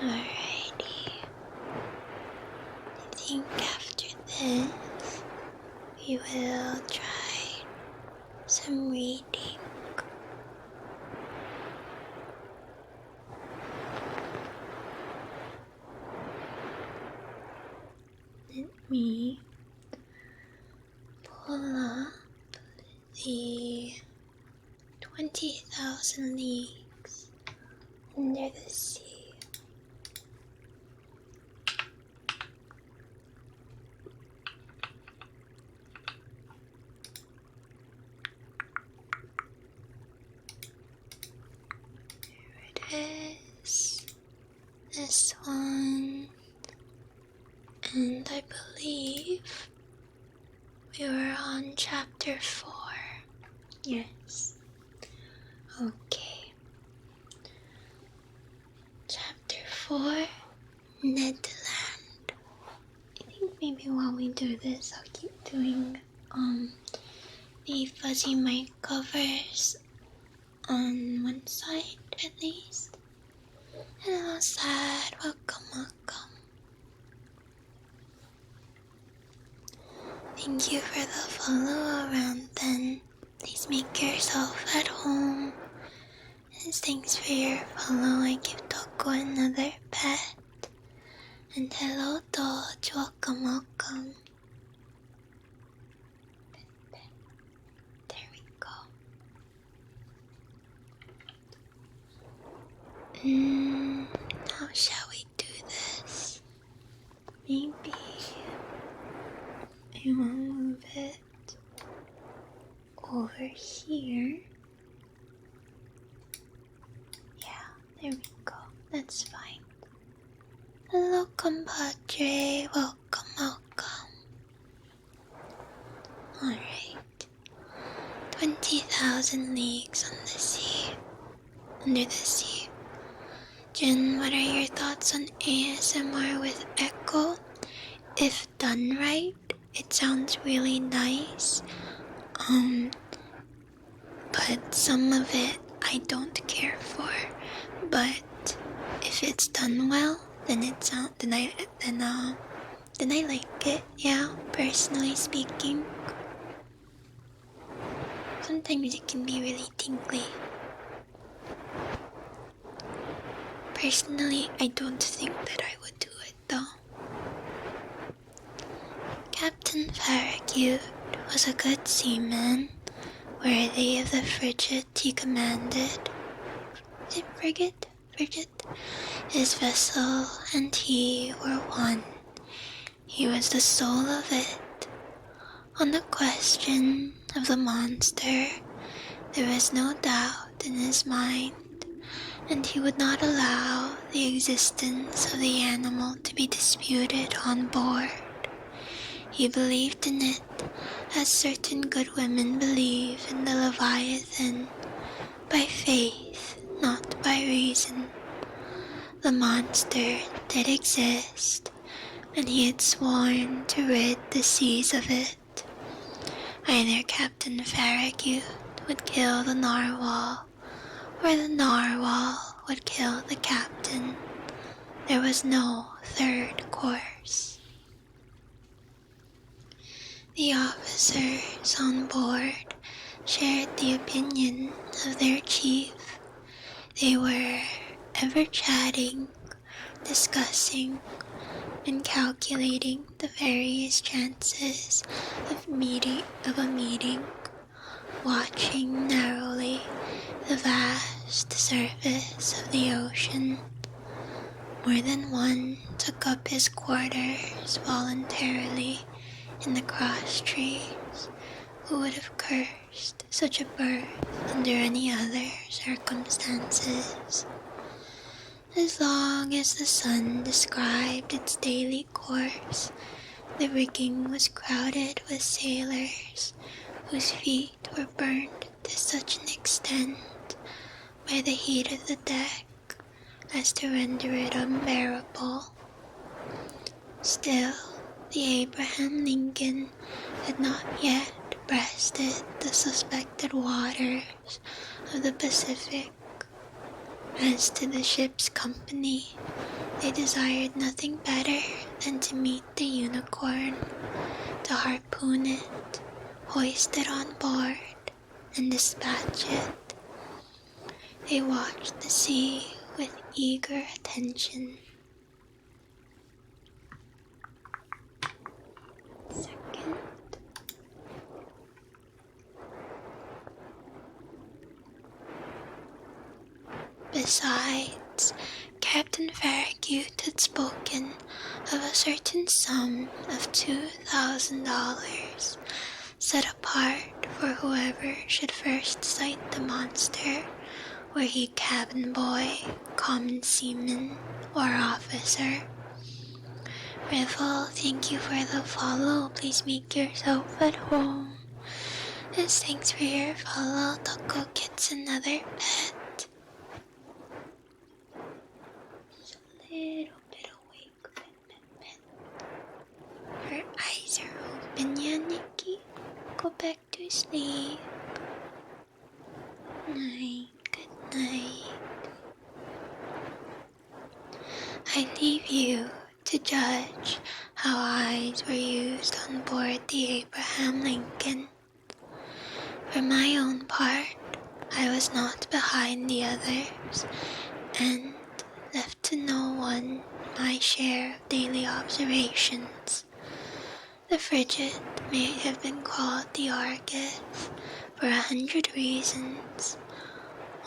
Alrighty. I think after this, we will try some reading. Let me pull up the 20,000 Leagues Under the Sea. This one, and I believe we were on chapter 4. Yes. Okay. Chapter 4, Ned Land. I think maybe while we do this, I'll keep doing the fuzzy mic covers on one side at least. Hello, Sad. Welcome, welcome. Thank you for the follow around then. Please make yourself at home. And thanks for your follow. I give Toko another pet. And hello, Dodge. Welcome, welcome. There we go. How shall we do this? Maybe I will move it over here. Yeah, there we go. That's fine. Hello, compadre. Welcome, welcome. Alright. 20,000 Leagues on the Sea. Under the Sea. Jen, what are your thoughts on ASMR with Echo? If done right, it sounds really nice. But some of it I don't care for. But if it's done well, then I like it. Yeah, personally speaking. Sometimes it can be really tingly. Personally, I don't think that I would do it though. Captain Farragut was a good seaman, worthy of the frigate he commanded. Is it frigate? Frigate? His vessel and he were one. He was the soul of it. On the question of the monster, there was no doubt in his mind, and he would not allow the existence of the animal to be disputed on board. He believed in it as certain good women believe in the Leviathan, by faith, not by reason. The monster did exist, and he had sworn to rid the seas of it. Either Captain Farragut would kill the narwhal, or the narwhal would kill the captain. There was no third course. The officers on board shared the opinion of their chief. They were ever chatting, discussing, and calculating the various chances of a meeting, watching narrowly the vast surface of the ocean. More than one took up his quarters voluntarily in the cross trees, who would have cursed such a birth under any other circumstances. As long as the sun described its daily course, the rigging was crowded with sailors whose feet were burnt to such an extent by the heat of the deck as to render it unbearable. Still, the Abraham Lincoln had not yet breasted the suspected waters of the Pacific. As to the ship's company, they desired nothing better than to meet the Unicorn, to harpoon it, hoist it on board, and dispatch it. They watched the sea with eager attention. Second. Besides, Captain Farragut had spoken of a certain sum of $2,000 set apart for whoever should first sight the monster, were he cabin boy, common seaman, or officer. Rivel, thank you for the follow. Please make yourself at home. As thanks for your follow, Taco gets another pet. She's a little bit awake. Her eyes are open, yeah, Nikki? Go back to sleep. Night, good night. I leave you to judge how eyes were used on board the Abraham Lincoln. For my own part, I was not behind the others, and left to no one my share of daily observations. The frigate may have been called the Argus for 100 reasons.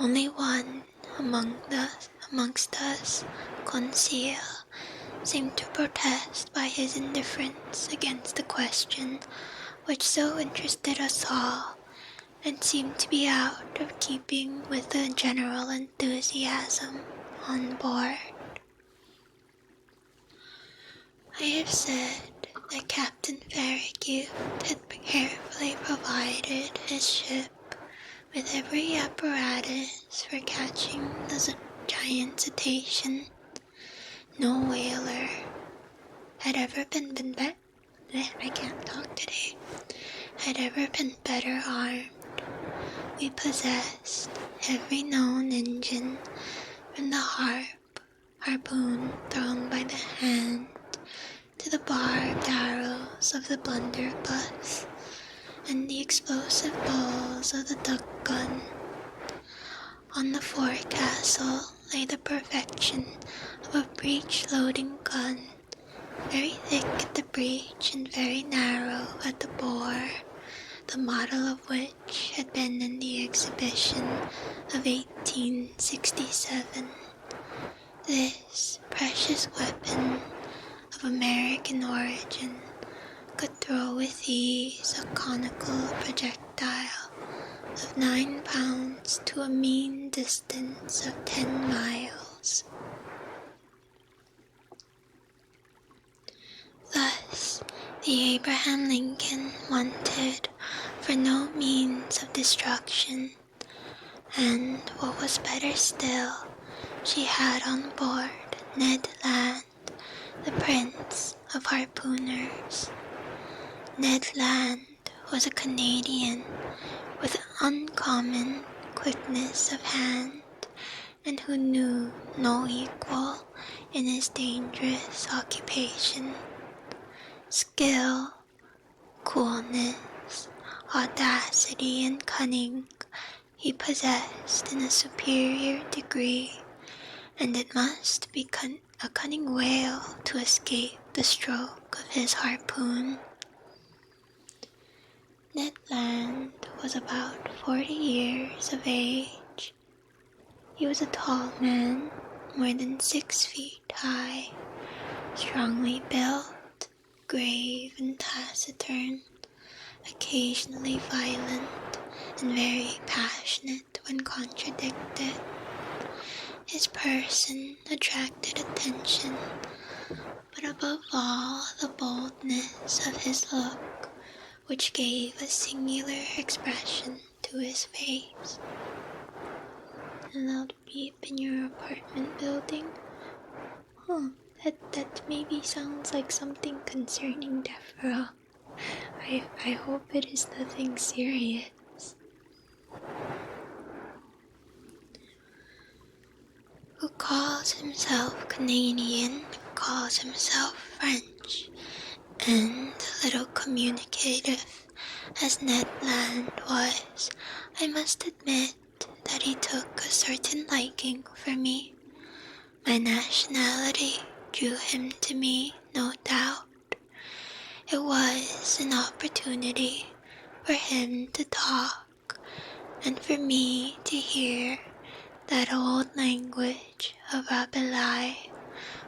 Only one amongst us, Conseil, seemed to protest by his indifference against the question which so interested us all, and seemed to be out of keeping with the general enthusiasm on board. I have said that Captain Farragut had carefully provided his ship with every apparatus for catching the giant cetacean. No whaler had ever been better armed. We possessed every known engine, from the harpoon thrown by the hand to the barbed arrows of the blunderbuss and the explosive balls of the duck gun. On the forecastle lay the perfection of a breech-loading gun, very thick at the breech and very narrow at the bore, the model of which had been in the exhibition of 1867. This precious weapon of American origin could throw with ease a conical projectile of 9 pounds to a mean distance of 10 miles. Thus, the Abraham Lincoln wanted for no means of destruction, and what was better still, she had on board Ned Land, the prince of harpooners. Ned Land was a Canadian with uncommon quickness of hand, and who knew no equal in his dangerous occupation. Skill, coolness, audacity, and cunning he possessed in a superior degree, and it must be a cunning whale to escape the stroke of his harpoon. Ned Land was about 40 years of age. He was a tall man, more than 6 feet high, strongly built, grave and taciturn, occasionally violent and very passionate when contradicted. His person attracted attention, but above all the boldness of his look, which gave a singular expression to his face. A loud beep in your apartment building? That maybe sounds like something concerning Deborah. I hope it is nothing serious. Who calls himself Canadian, calls himself French, and a little communicative as Ned Land was, I must admit that he took a certain liking for me. My nationality drew him to me, no doubt. It was an opportunity for him to talk, and for me to hear that old language of Abelai,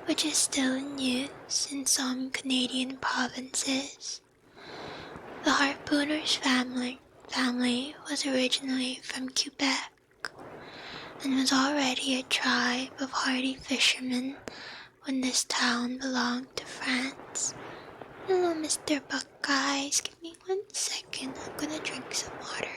which is still in use in some Canadian provinces. The harpooner's family was originally from Quebec, and was already a tribe of hardy fishermen when this town belonged to France. Hello, Mr. Buckeyes. Give me 1 second. I'm gonna drink some water.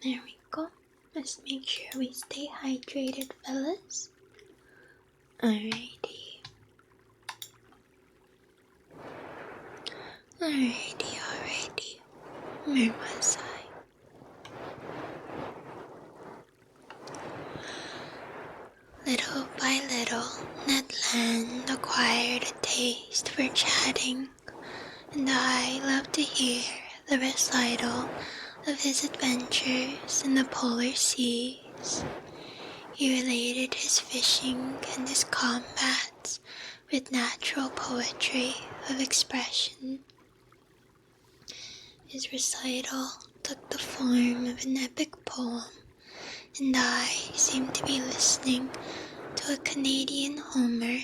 There we go. Let's make sure we stay hydrated, fellas. Alrighty. Where was I? Little by little, Ned Land acquired a taste for chatting, and I loved to hear the recital of his adventures in the polar seas. He related his fishing and his combats with natural poetry of expression. His recital took the form of an epic poem, and I seemed to be listening to a Canadian Homer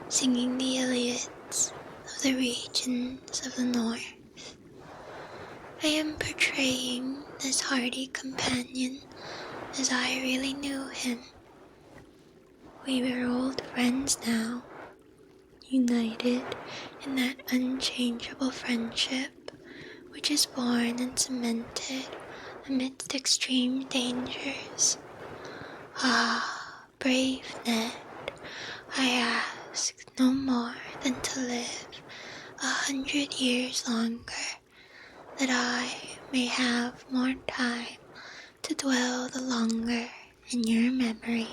singing the Iliads of the regions of the north. I am portraying this hardy companion as I really knew him. We were old friends now, united in that unchangeable friendship which is born and cemented amidst extreme dangers. Ah, brave Ned, I ask no more than to live 100 years longer, that I may have more time to dwell the longer in your memory.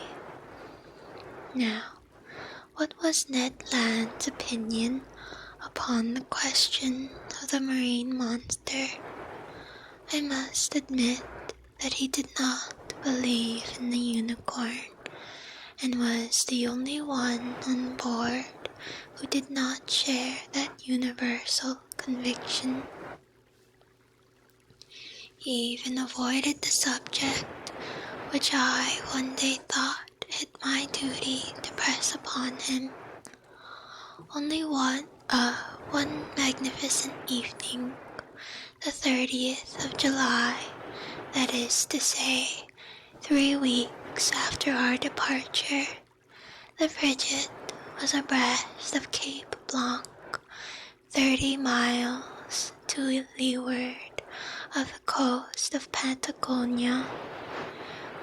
Now, what was Ned Land's opinion upon the question of the marine monster? I must admit that he did not believe in the unicorn, and was the only one on board who did not share that universal conviction. He even avoided the subject, which I one day thought it my duty to press upon him. Only one magnificent evening, the 30th of July, that is to say, 3 weeks after our departure, the frigate was abreast of Cape Blanc, 30 miles to leeward of the coast of Patagonia.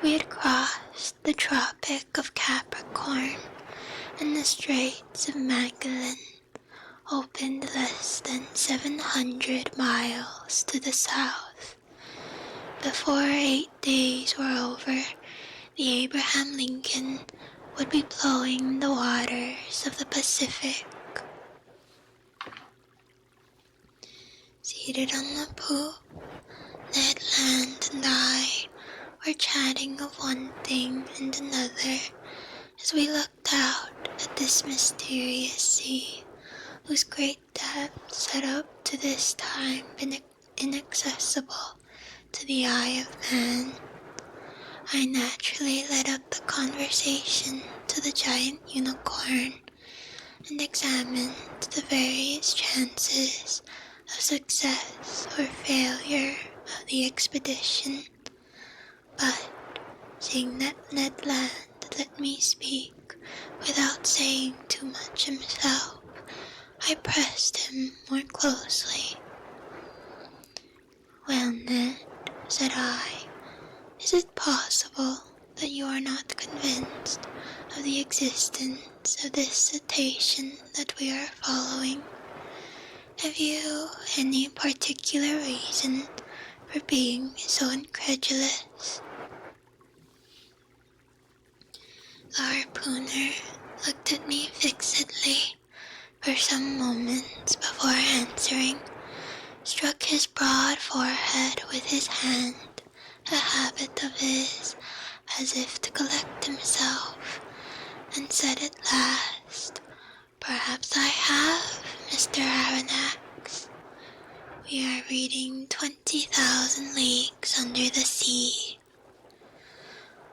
We had crossed the Tropic of Capricorn, and the Straits of Magellan opened less than 700 miles to the south. Before 8 days were over, the Abraham Lincoln would be blowing the waters of the Pacific. Seated on the poop, Ned Land and I were chatting of one thing and another as we looked out at this mysterious sea whose great depths had up to this time been inaccessible to the eye of man, I naturally led up the conversation to the giant unicorn and examined the various chances of success or failure of the expedition. But seeing that Ned Land let me speak without saying too much himself, I pressed him more closely. "Well, Ned," said I, "is it possible that you are not convinced of the existence of this cetacean that we are following? Have you any particular reason for being so incredulous?" The harpooner looked at me fixedly for some moments before answering, struck his broad forehead with his hand, a habit of his, as if to collect himself, and said at last, "Perhaps I have, Mr. Aronnax. We are reading 20,000 Leagues Under the Sea.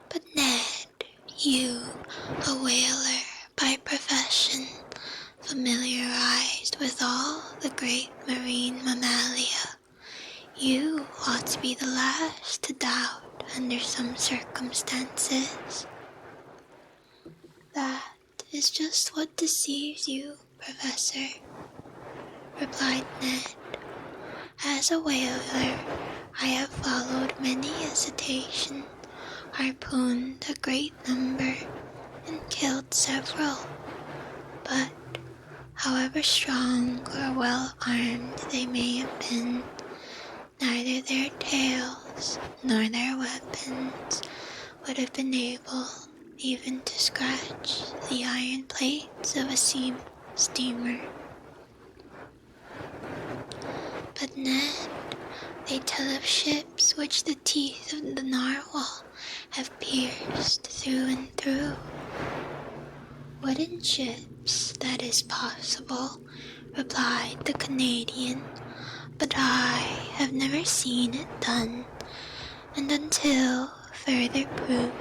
But Ned, you, a whaler by profession, familiarized with all the great marine mammalia, you ought to be the last to doubt under some circumstances." "That is just what deceives you, Professor," replied Ned. "As a whaler, I have followed many a cetacean, harpooned a great number, and killed several. But however strong or well armed they may have been, neither their tails nor their weapons would have been able even to scratch the iron plates of a steamer. But Ned, they tell of ships which the teeth of the narwhal have pierced through and through." "Wooden ships, that is possible," replied the Canadian, "but I have never seen it done, and until further proof,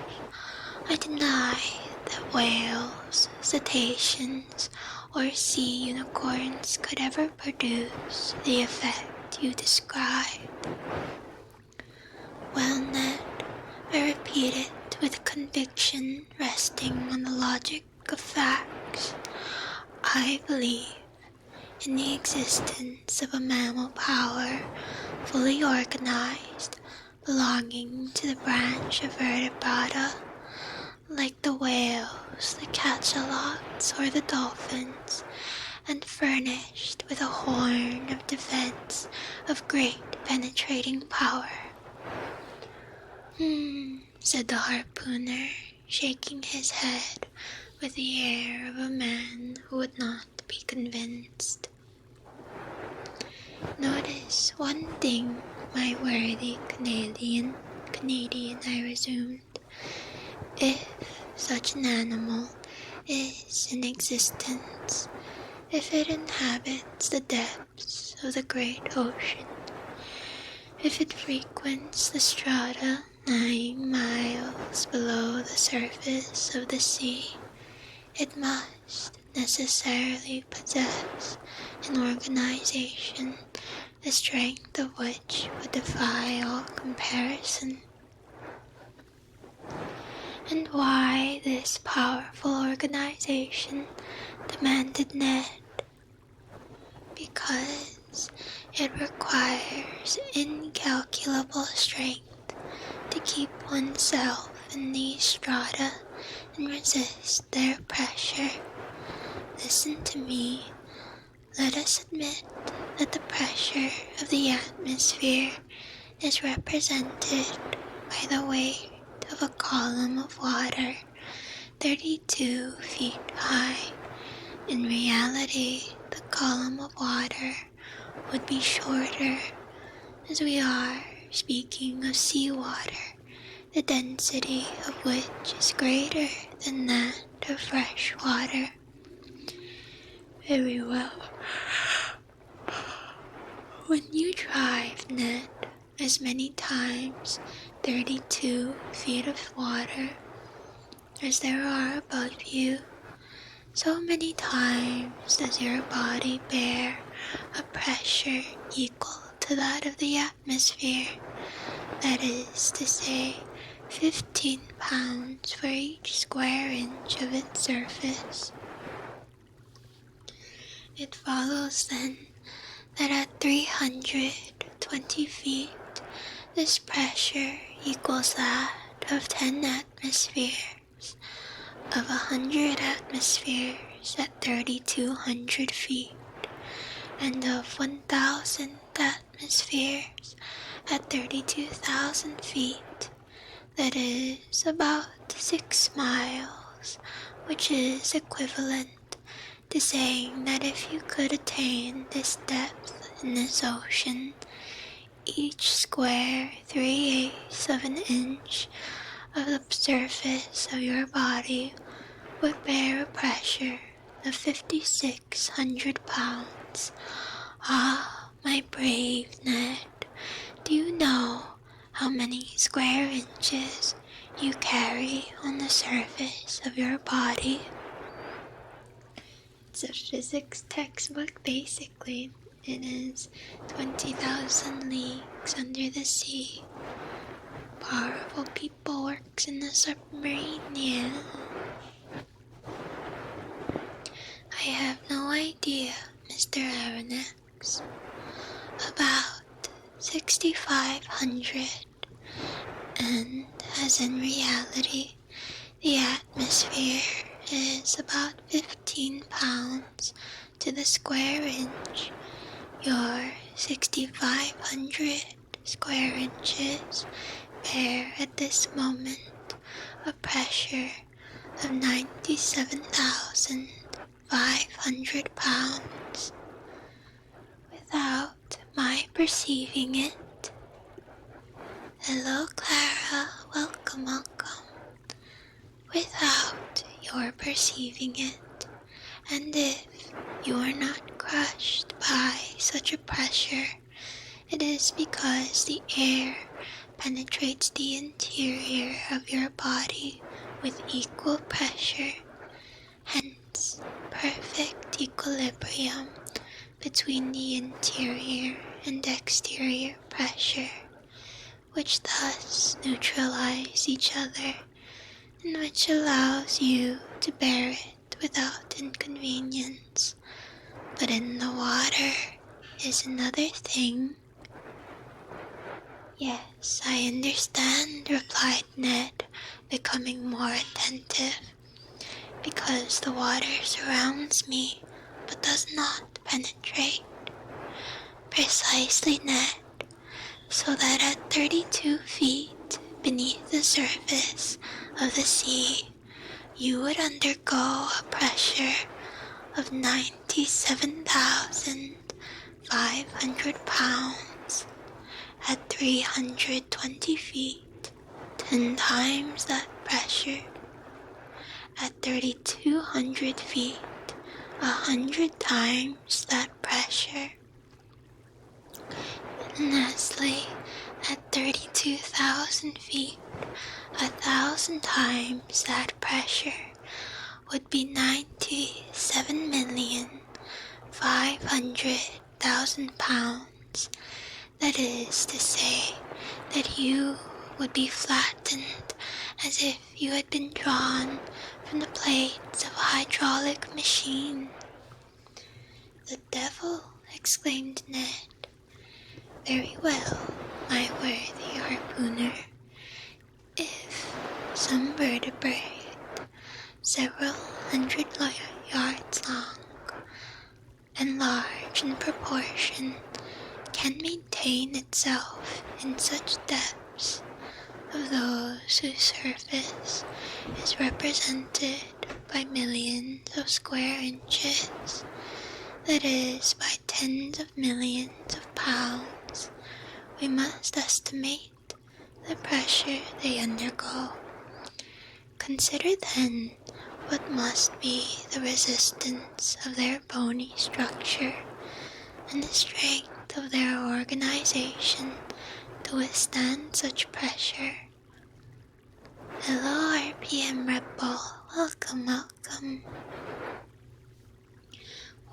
I deny that whales, cetaceans, or sea unicorns could ever produce the effect you describe." "Well, Ned, I repeat it with conviction resting on the logic of facts. I believe in the existence of a mammal power fully organized, belonging to the branch of vertebrata, like the whales, the cachalots, or the dolphins, and furnished with a horn of defense of great penetrating power." Said the harpooner, shaking his head with the air of a man who would not be convinced. "Notice one thing, my worthy Canadian, I resumed. If such an animal is in existence, if it inhabits the depths of the great ocean, if it frequents the strata 9 miles below the surface of the sea, it must necessarily possess an organization the strength of which would defy all comparison. And why this powerful organization?" demanded Ned. "Because it requires incalculable strength to keep oneself in these strata and resist their pressure. Listen to me. Let us admit that the pressure of the atmosphere is represented by the weight of a column of water 32 feet high. In reality, the column of water would be shorter, as we are speaking of seawater, the density of which is greater than that of fresh water. Very well. When you drive, Ned, as many times 32 feet of water as there are above you, so many times does your body bear a pressure equal to that of the atmosphere. That is to say, 15 pounds for each square inch of its surface. It follows then that at 320 feet, this pressure equals that of 10 atmospheres, of 100 atmospheres at 3,200 feet, and of 1,000 atmospheres at 32,000 feet. That is about 6 miles, which is equivalent to saying that if you could attain this depth in this ocean, each square 3/8 of an inch of the surface of your body would bear a pressure of 5,600 pounds. Ah, my brave Ned, do you know how many square inches you carry on the surface of your body? It's a physics textbook, basically. It is 20,000 leagues under the sea. Powerful people works in the submarine, yeah. I have no idea, Mr. Aronnax. About 6,500, and as in reality, the atmosphere is about 15 pounds to the square inch. Your 6,500 square inches bear at this moment a pressure of 97,500 pounds. Without my perceiving it. Hello, Clara. Welcome. Without your perceiving it, and if you are not crushed by such a pressure, it is because the air penetrates the interior of your body with equal pressure, hence perfect equilibrium between the interior and exterior pressure, which thus neutralize each other, and which allows you to bear it without inconvenience. But in the water is another thing. Yes, I understand, replied Ned, becoming more attentive, because the water surrounds me, but does not penetrate. Precisely, Ned, so that at 32 feet beneath the surface of the sea, you would undergo a pressure of 97,500 pounds at 320 feet, 10 times that pressure. At 3,200 feet, 100 times that pressure. And lastly, at 32,000 feet, 1,000 times that pressure would be 97,500,000 pounds. That is to say that you would be flattened as if you had been drawn from the plates of a hydraulic machine. The devil, exclaimed Ned. Very well, my worthy harpooner. If some vertebrate, several hundred yards long, and large in proportion, can maintain itself in such depths of those whose surface is represented by millions of square inches, that is, by tens of millions of pounds, we must estimate the pressure they undergo. Consider then what must be the resistance of their bony structure and the strength of their organization to withstand such pressure. Hello, RPM Red Bull. Welcome, welcome.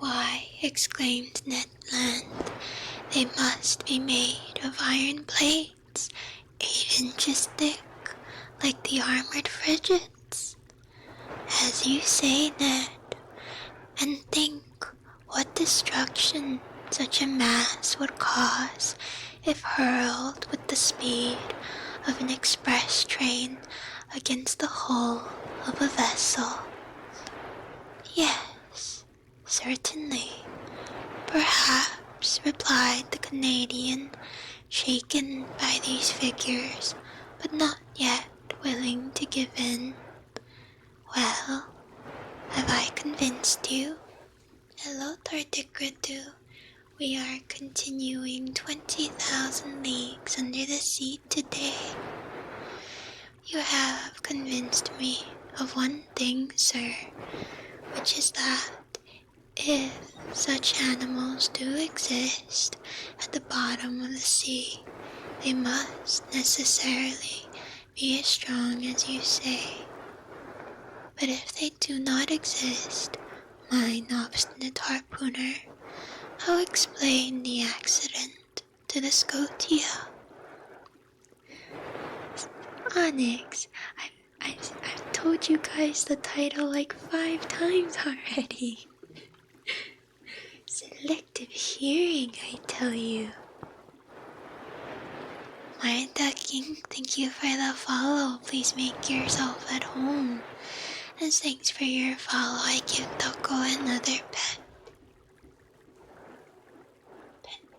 Why, exclaimed Ned Land, they must be made of iron plates, 8 inches thick, like the armored frigates. As you say, Ned, and think what destruction such a mass would cause if hurled with the speed of an express train against the hull of a vessel. Yes, certainly. Perhaps, replied the Canadian, shaken by these figures, but not yet willing to give in. Well, have I convinced you? Hello, Tardigrade. We are continuing 20,000 leagues under the sea today. You have convinced me of one thing, sir, which is that if such animals do exist at the bottom of the sea, they must necessarily be as strong as you say. But if they do not exist, mine obstinate harpooner, how explain the accident to the Scotia? Onyx, I've told you guys the title like 5 times already. Selective hearing, I tell you. Mind ducking, thank you for the follow. Please make yourself at home. And thanks for your follow, I give Toko another pet.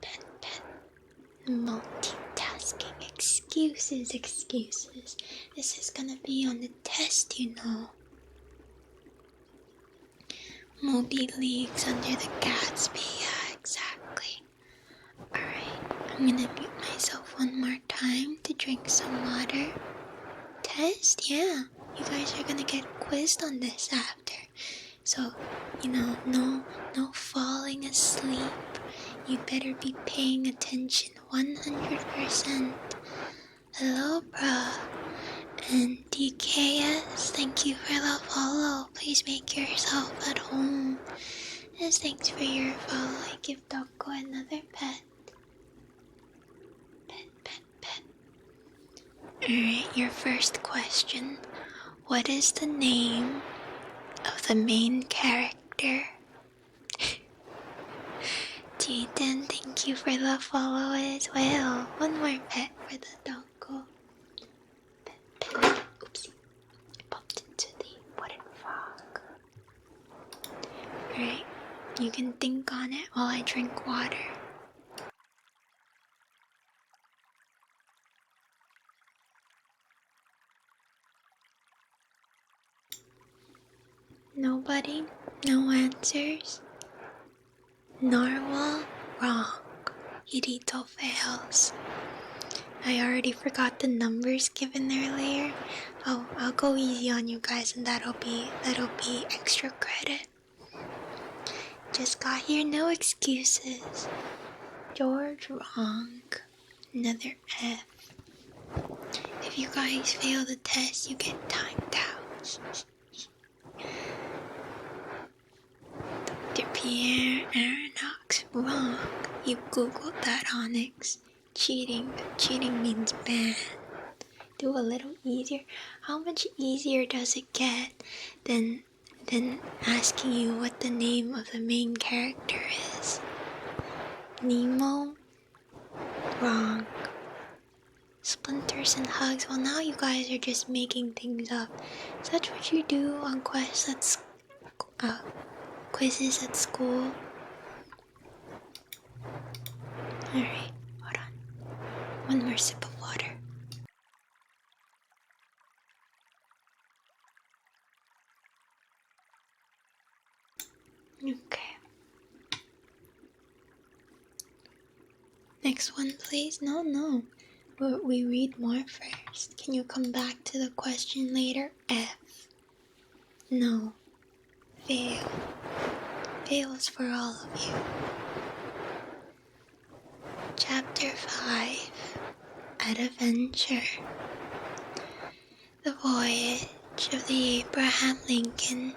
Pet. Multitasking. Excuses. This is gonna be on the test, you know. Moby Leagues under the Gatsby, yeah, exactly. Alright, I'm gonna mute myself one more time to drink some water. Test? Yeah, you guys are gonna get quizzed on this after. So, no falling asleep. You better be paying attention 100%. Hello, bruh. And DKS, thank you for the follow. Please make yourself at home. And thanks for your follow. I give Doko another pet. Pet. Alright, your first question. What is the name of the main character? Jaden, thank you for the follow as well. One more pet for the Doko. Pet. Oopsie. I bumped into the wooden frog. Alright, you can think on it while I drink water. Nobody? No answers? Narwhal? Wrong. Hirito fails. I already forgot the numbers given earlier. I'll go easy on you guys, and that'll be extra credit. Just got here, no excuses. George, wrong. Another F. If you guys fail the test, you get timed out. Dr. Pierre Aronnax, wrong. You googled that, Onyx. Cheating means bad. Do a little easier. How much easier does it get than asking you what the name of the main character is? Nemo? Wrong. Splinters and hugs. Well, now you guys are just making things up. Is that what you do on quizzes at school? Alright, hold on. One more sip of water. Okay. Next one, please. No. We read more first. Can you come back to the question later? F. No. Veil. Veils for all of you. Chapter 5. Adventure. The voyage of the Abraham Lincoln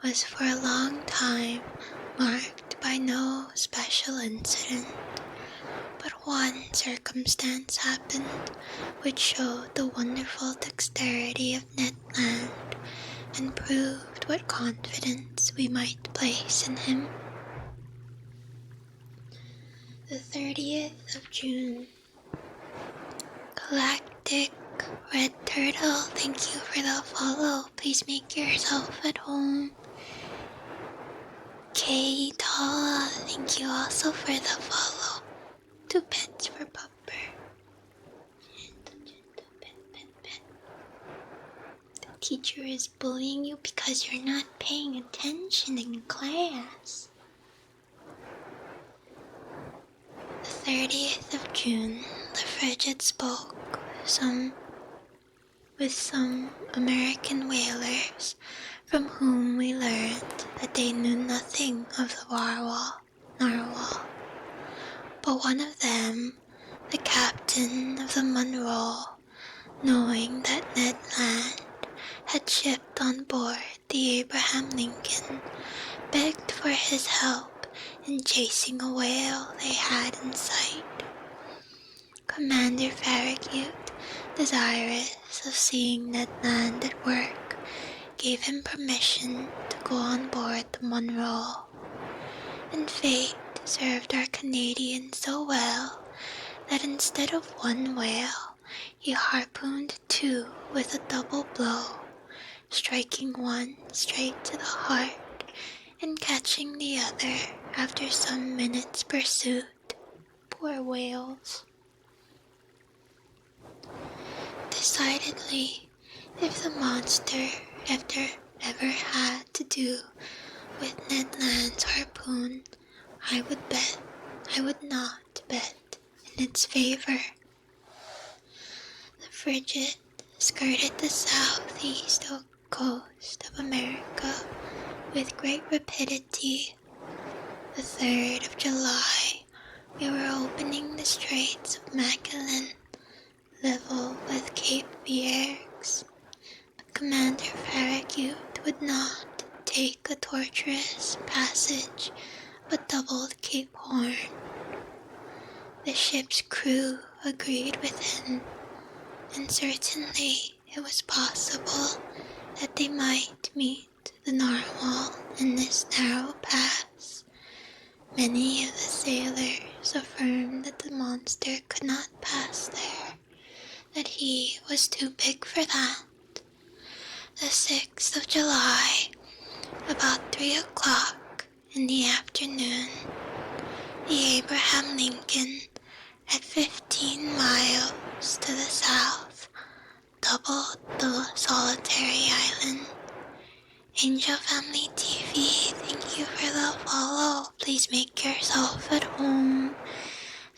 was for a long time marked by no special incident, but one circumstance happened which showed the wonderful dexterity of Ned Land and proved what confidence we might place in him. The 30th of June. Galactic Red Turtle, thank you for the follow. Please make yourself at home. Kay Tala, thank you also for the follow. 2 pets for Pupper. The teacher is bullying you because you're not paying attention in class. The 30th of June, the frigate spoke with some American whalers from whom we learned that they knew nothing of the narwhal. But one of them, the captain of the Monroe, knowing that Ned Land had shipped on board the Abraham Lincoln, begged for his help in chasing a whale they had in sight. Commander Farragut, desirous of seeing Ned Land at work, gave him permission to go on board the Monroe, and fate served our Canadian so well that instead of one whale, he harpooned 2 with a double blow, striking one straight to the heart and catching the other after some minutes' pursuit. Poor whales. Decidedly, if the monster ever had to do with Ned Land's harpoon, I would not bet in its favor. The frigate skirted the southeast coast of America with great rapidity. The 3rd of July, we were opening the Straits of Magellan, level with Cape Vierges, but Commander Farragut would not take a tortuous passage, but doubled Cape Horn. The ship's crew agreed with him, and certainly it was possible that they might meet the narwhal in this narrow pass. Many of the sailors affirmed that the monster could not pass there, that he was too big for that. The 6th of July, about 3 o'clock in the afternoon, the Abraham Lincoln, at 15 miles to the south, doubled the solitary island. Angel Family TV, thank you for the follow. Please make yourself at home.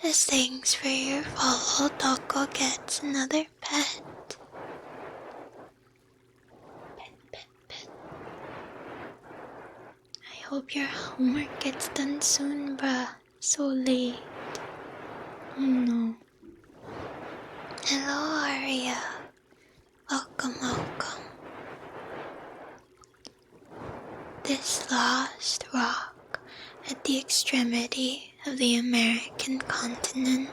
As thanks for your follow, Doko gets another pet. Pet. I hope your homework gets done soon, bruh. So late. Oh no. Hello, Aria. Welcome. This lost rock at the extremity of the American continent,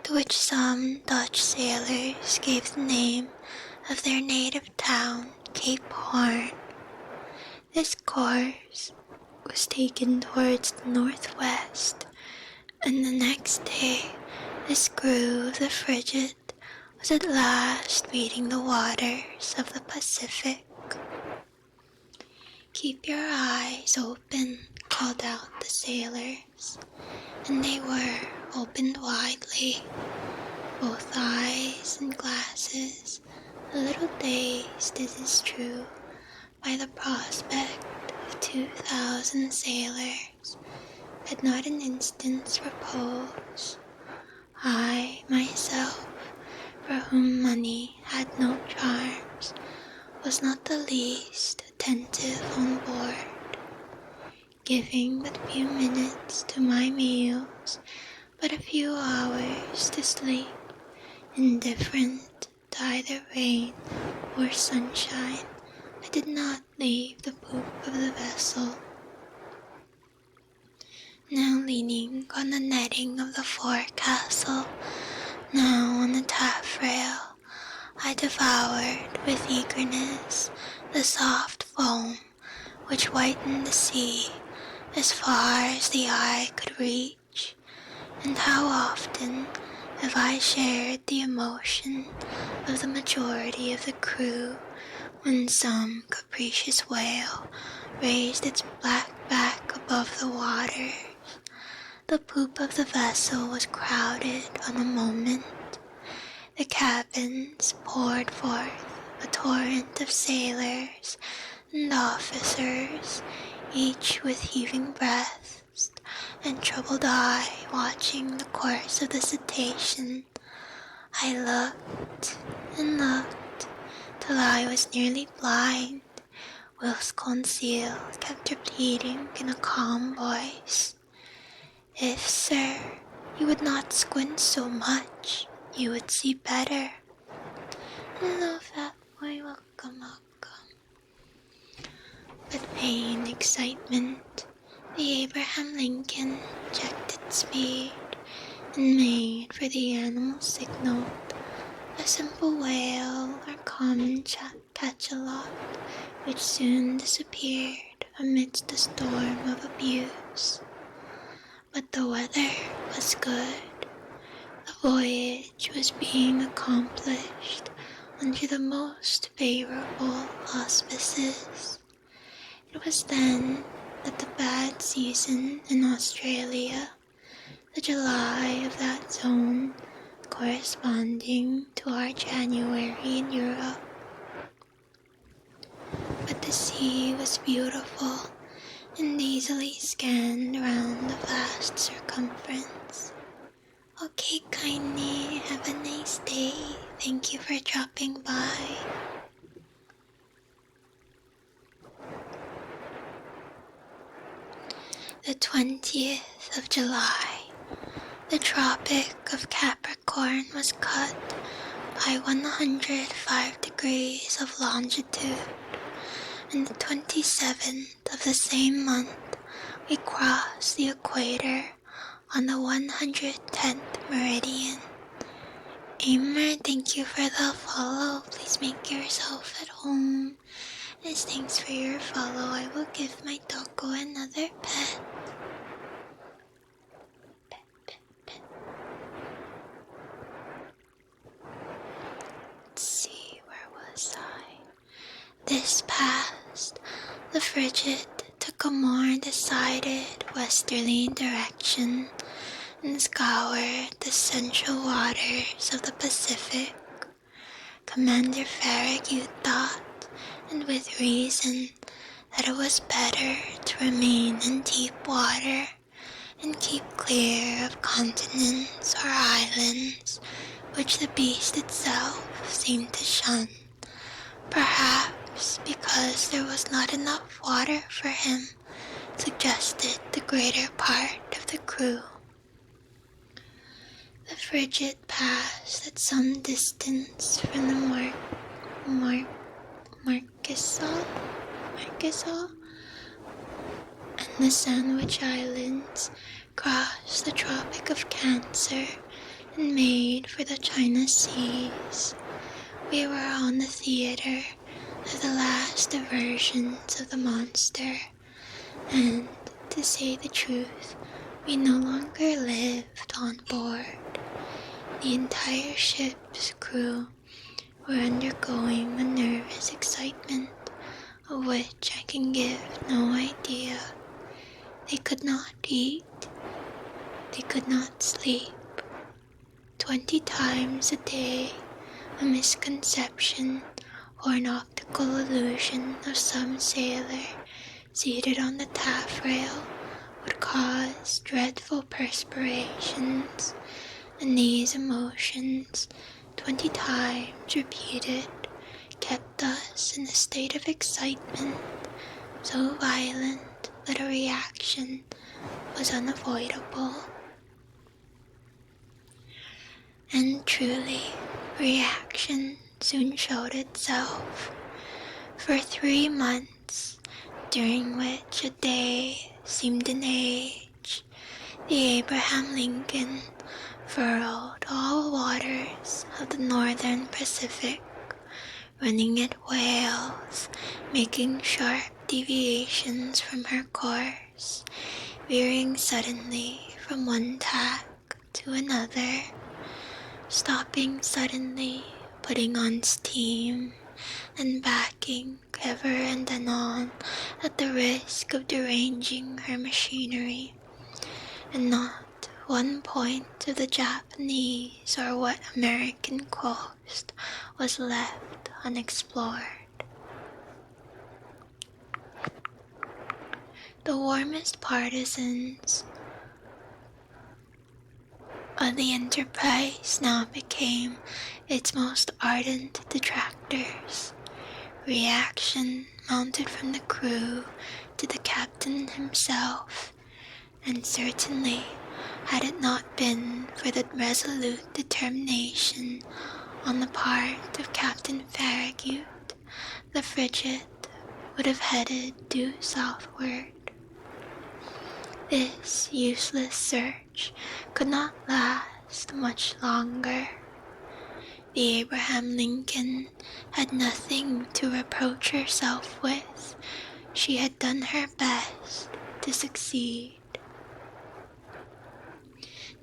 to which some Dutch sailors gave the name of their native town, Cape Horn. This course was taken towards the northwest, and the next day the screw of the frigate was at last beating the waters of the Pacific. "Keep your eyes open," called out the sailors, and they were opened widely, both eyes and glasses, a little dazed, it is true, by the prospect of 2,000 sailors, but not an instant's repose. I, myself, for whom money had no charms, was not the least native on board, giving but few minutes to my meals, but a few hours to sleep, indifferent to either rain or sunshine. I did not leave the poop of the vessel. Now leaning on the netting of the forecastle, now on the taffrail, I devoured with eagerness the soft foam which whitened the sea as far as the eye could reach, and how often have I shared the emotion of the majority of the crew when some capricious whale raised its black back above the waters. The poop of the vessel was crowded on a moment. The cabins poured forth a torrent of sailors and officers, each with heaving breaths and troubled eye watching the course of the cetacean. I looked and looked till I was nearly blind, whilst Conseil kept repeating in a calm voice, "If, sir, you would not squint so much, you would see better." Hello, fat boy, welcome. With pain, excitement, the Abraham Lincoln checked its speed and made for the animal signal, a simple whale or common cachalot, which soon disappeared amidst a storm of abuse. But the weather was good. The voyage was being accomplished under the most favorable auspices. It was then that the bad season in Australia, the July of that zone corresponding to our January in Europe. But the sea was beautiful and easily scanned around the vast circumference. Okay, kindly, have a nice day. Thank you for dropping by. The 20th of July, the Tropic of Capricorn was cut by 105 degrees of longitude, and the 27th of the same month we crossed the equator on the 110th meridian. Aimer, thank you for the follow. Please make yourself at home. As thanks for your follow, I will give my doggo another pet. Let's see, where was I? This past, the frigate took a more decided westerly direction and scoured the central waters of the Pacific. Commander Farragut thought, and with reason, that it was better to remain in deep water and keep clear of continents or islands which the beast itself seemed to shun, perhaps because there was not enough water for him, suggested the greater part of the crew. The frigate passed at some distance from the Marquesas and the Sandwich Islands, crossed the Tropic of Cancer, and made for the China Seas. We were on the theater of the last diversions of the monster, and, to say the truth, we no longer lived on board. The entire ship's crew were undergoing a nervous excitement of which I can give no idea. They could not eat, they could not sleep. 20 times a day, a misconception or an optical illusion of some sailor seated on the taffrail would cause dreadful perspirations, and these emotions, 20 times repeated, kept us in a state of excitement so violent that a reaction was unavoidable. And truly, reaction soon showed itself. For 3 months, during which a day seemed an age, the Abraham Lincoln furrowed all waters of the northern Pacific, running at whales, making sharp deviations from her course, veering suddenly from one tack to another, stopping suddenly, putting on steam, and backing ever and anon at the risk of deranging her machinery, and not one point of the Japanese or what American coast was left unexplored. The warmest partisans of the enterprise now became its most ardent detractors. Reaction mounted from the crew to the captain himself, and certainly, had it not been for the resolute determination on the part of Captain Farragut, the frigate would have headed due southward. This useless search could not last much longer. The Abraham Lincoln had nothing to reproach herself with. She had done her best to succeed.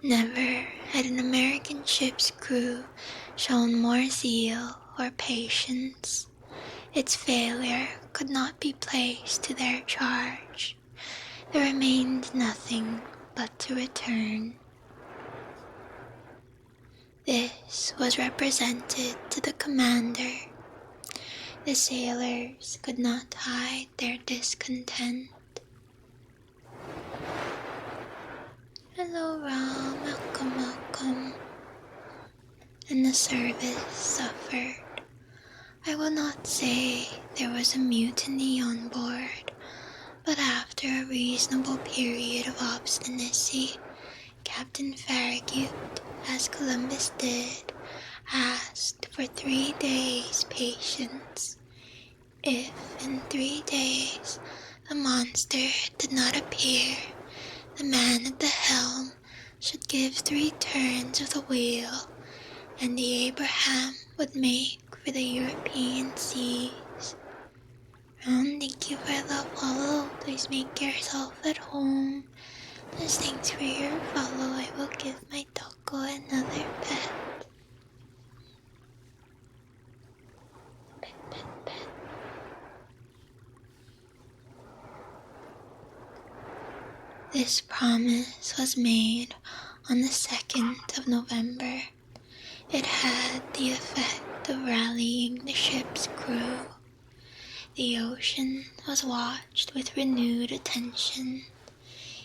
Never had an American ship's crew shown more zeal or patience. Its failure could not be placed to their charge. There remained nothing but to return. This was represented to the commander. The sailors could not hide their discontent. Hello, Ram, welcome. And the service suffered. I will not say there was a mutiny on board, but after a reasonable period of obstinacy, Captain Farragut, as Columbus did, asked for 3 days' patience. If in 3 days the monster did not appear, the man at the helm should give 3 turns of the wheel, and the Abraham would make for the European seas. Thank you for the follow. Please make yourself at home. Just thanks for your follow. I will give my Toko another pet. Pet. This promise was made on the 2nd of November. It had the effect of rallying the ship's crew. The ocean was watched with renewed attention.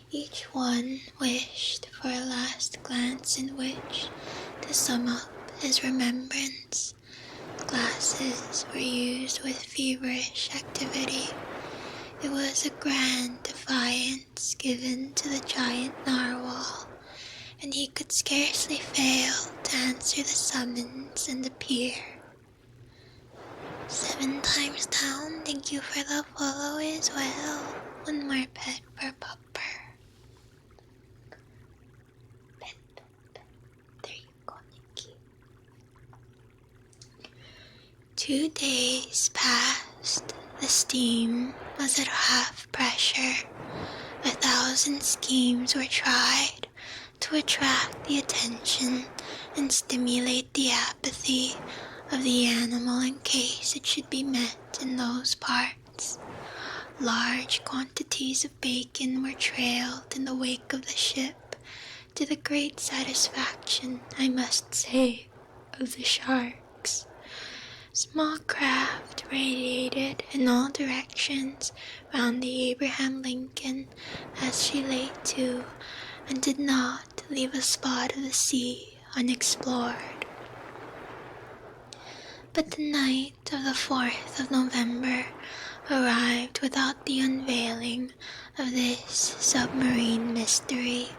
Each one wished for a last glance in which to sum up his remembrance. Glasses were used with feverish activity. It was a grand defiance given to the giant narwhal, and he could scarcely fail to answer the summons and appear. 7 times down, thank you for the follow as well. 1 more pet for Pupper. Pet. There you go, Nikki. 2 days passed. The steam was at half pressure. 1,000 schemes were tried to attract the attention and stimulate the apathy of the animal in case it should be met in those parts. Large quantities of bacon were trailed in the wake of the ship, to the great satisfaction, I must say, of the sharks. Small craft radiated in all directions round the Abraham Lincoln as she lay to, and did not leave a spot of the sea unexplored. But the night of the 4th of November arrived without the unveiling of this submarine mystery.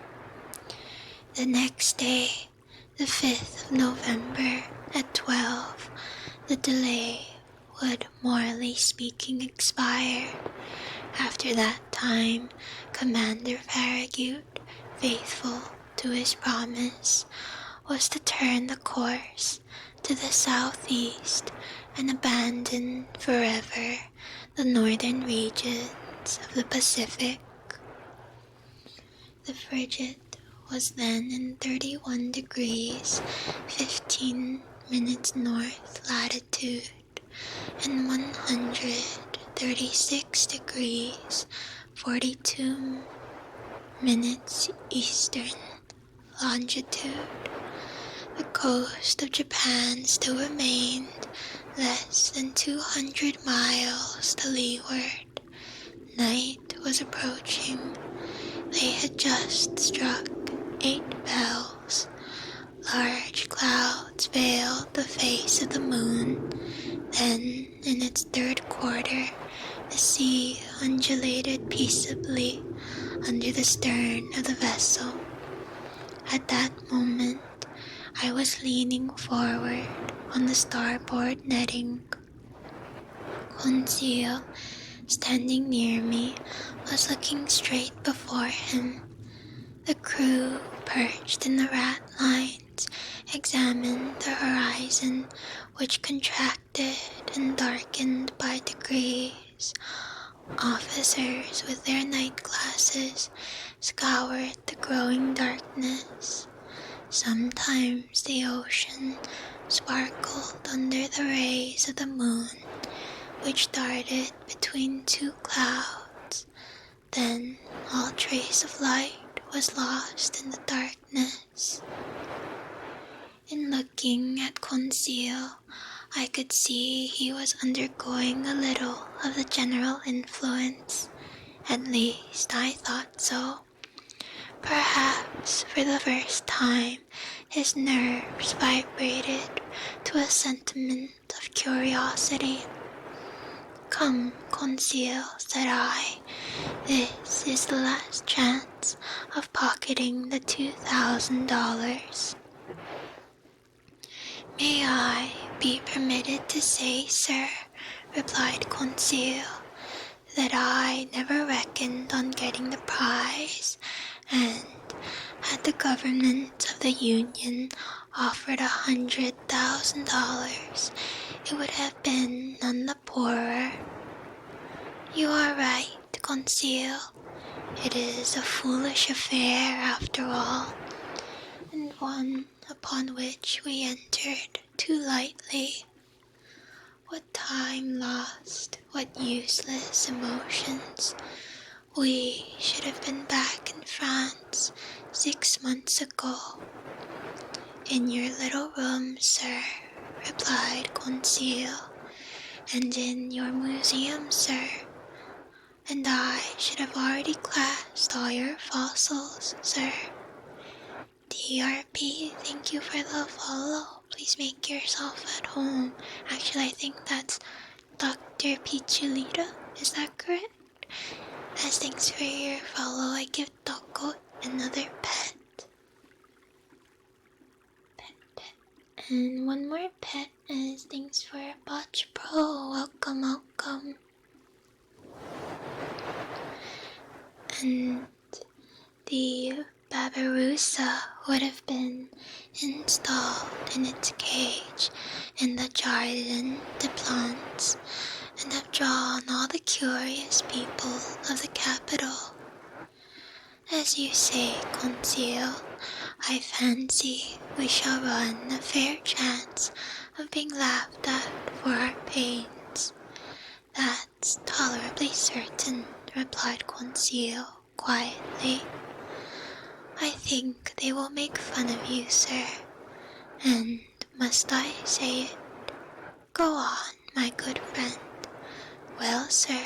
The next day, the 5th of November at 12, the delay would, morally speaking, expire. After that time, Commander Farragut, faithful to his promise, was to turn the course to the southeast and abandon forever the northern regions of the Pacific. The frigate was then in 31 degrees 15 minutes north latitude and 136 degrees 42 minutes eastern longitude. The coast of Japan still remained less than 200 miles to leeward. Night was approaching. They had just struck 8 bells. Large clouds veiled the face of the moon. Then, in its third quarter, the sea undulated peaceably under the stern of the vessel. At that moment, I was leaning forward on the starboard netting. Conseil, standing near me, was looking straight before him. The crew, perched in the ratlines, examined the horizon, which contracted and darkened by degrees. Officers with their night glasses scoured the growing darkness. Sometimes the ocean sparkled under the rays of the moon, which darted between 2 clouds. Then all trace of light was lost in the darkness. In looking at Conseil, I could see he was undergoing a little of the general influence. At least I thought so. Perhaps for the first time his nerves vibrated to a sentiment of curiosity. "Come, Conseil," said I, "this is the last chance of pocketing the $2,000. "May I be permitted to say, sir," replied Conseil, "that I never reckoned on getting the prize, and had the government of the Union offered $100,000, it would have been none the poorer." "You are right, Conseil. It is a foolish affair after all, and one upon which we entered too lightly. What time lost, what useless emotions. We should have been back in France 6 months ago." "In your little room, sir," replied Conseil, "and in your museum, sir. And I should have already classed all your fossils, sir. DRP, thank you for the follow. Please make yourself at home." Actually, I think that's Dr. Pichulita. Is that correct? As thanks for your follow, I give Toko another pet. Pet. And one more pet as thanks for Botch Pro. Welcome. And the Babirusa would have been installed in its cage in the Jardin des Plantes and have drawn all the curious people of the capital. As you say, Conseil, I fancy we shall run a fair chance of being laughed at for our pains. "That's tolerably certain," replied Conseil quietly. "I think they will make fun of you, sir. And must I say it? Go on, my good friend." "Well, sir,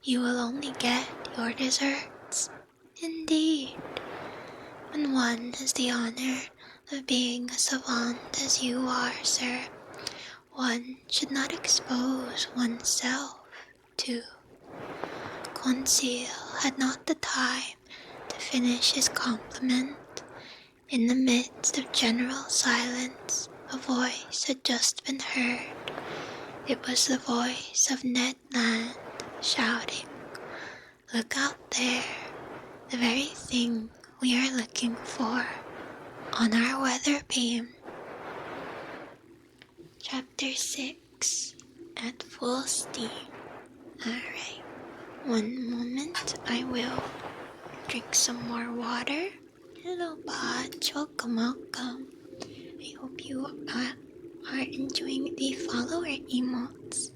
you will only get your deserts." "Indeed. When one has the honor of being a savant as you are, sir, one should not expose oneself too. Conseil had not the time to finish his compliment. In the midst of general silence, a voice had just been heard. It was the voice of Ned Land shouting, "Look out there, the very thing we are looking for on our weather beam." Chapter 6, At Full Steam. Alright, one moment, I will drink some more water. Hello, Bot. Welcome. I hope you are enjoying the follower emotes.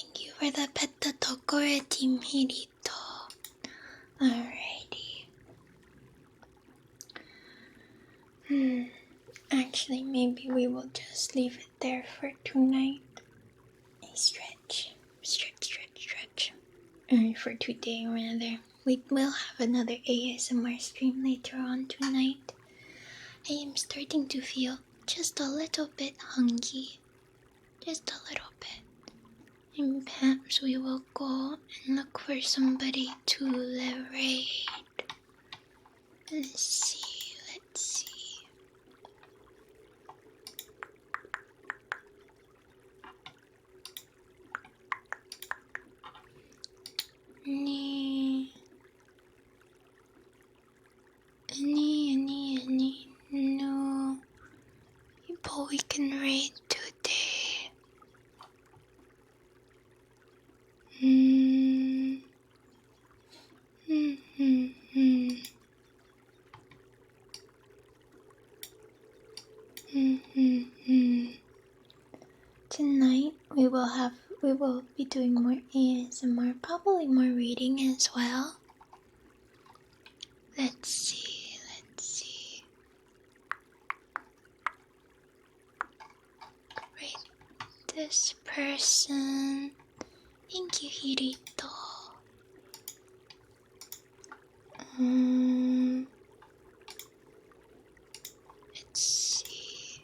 Thank you for the Petta Tokore Team Hirito. Alrighty. Actually, maybe we will just leave it there for tonight. A stretch. For today, rather. We will have another ASMR stream later on tonight. I am starting to feel just a little bit hungry. Just a little bit. And perhaps we will go and look for somebody to liberate. Let's see. Any, no people we can raid today. Tonight we will be doing more ASMR, probably more reading as well. Let's see. Rate this person. Thank you, Hirito. Let's see.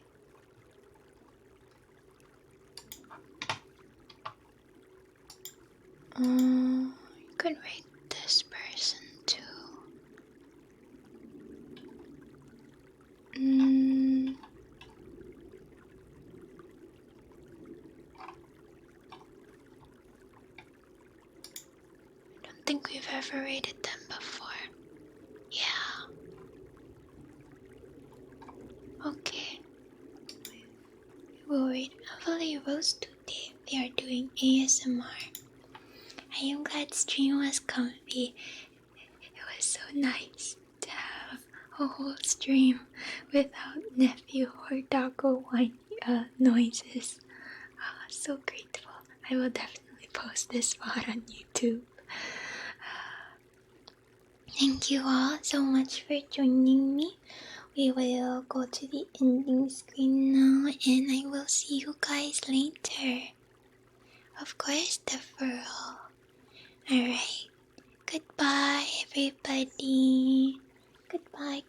I could rate this person too. I don't think we've ever rated them before. Yeah. Okay. We will rate Heavily Rose today. They are doing ASMR. I am glad stream was comfy. It was so nice to have a whole stream without nephew or doggo whine noises. So grateful. I will definitely post this spot on YouTube. Thank you all so much for joining me. We will go to the ending screen now, and I will see you guys later. Of course, the furrow. Alright. Goodbye, everybody. Goodbye.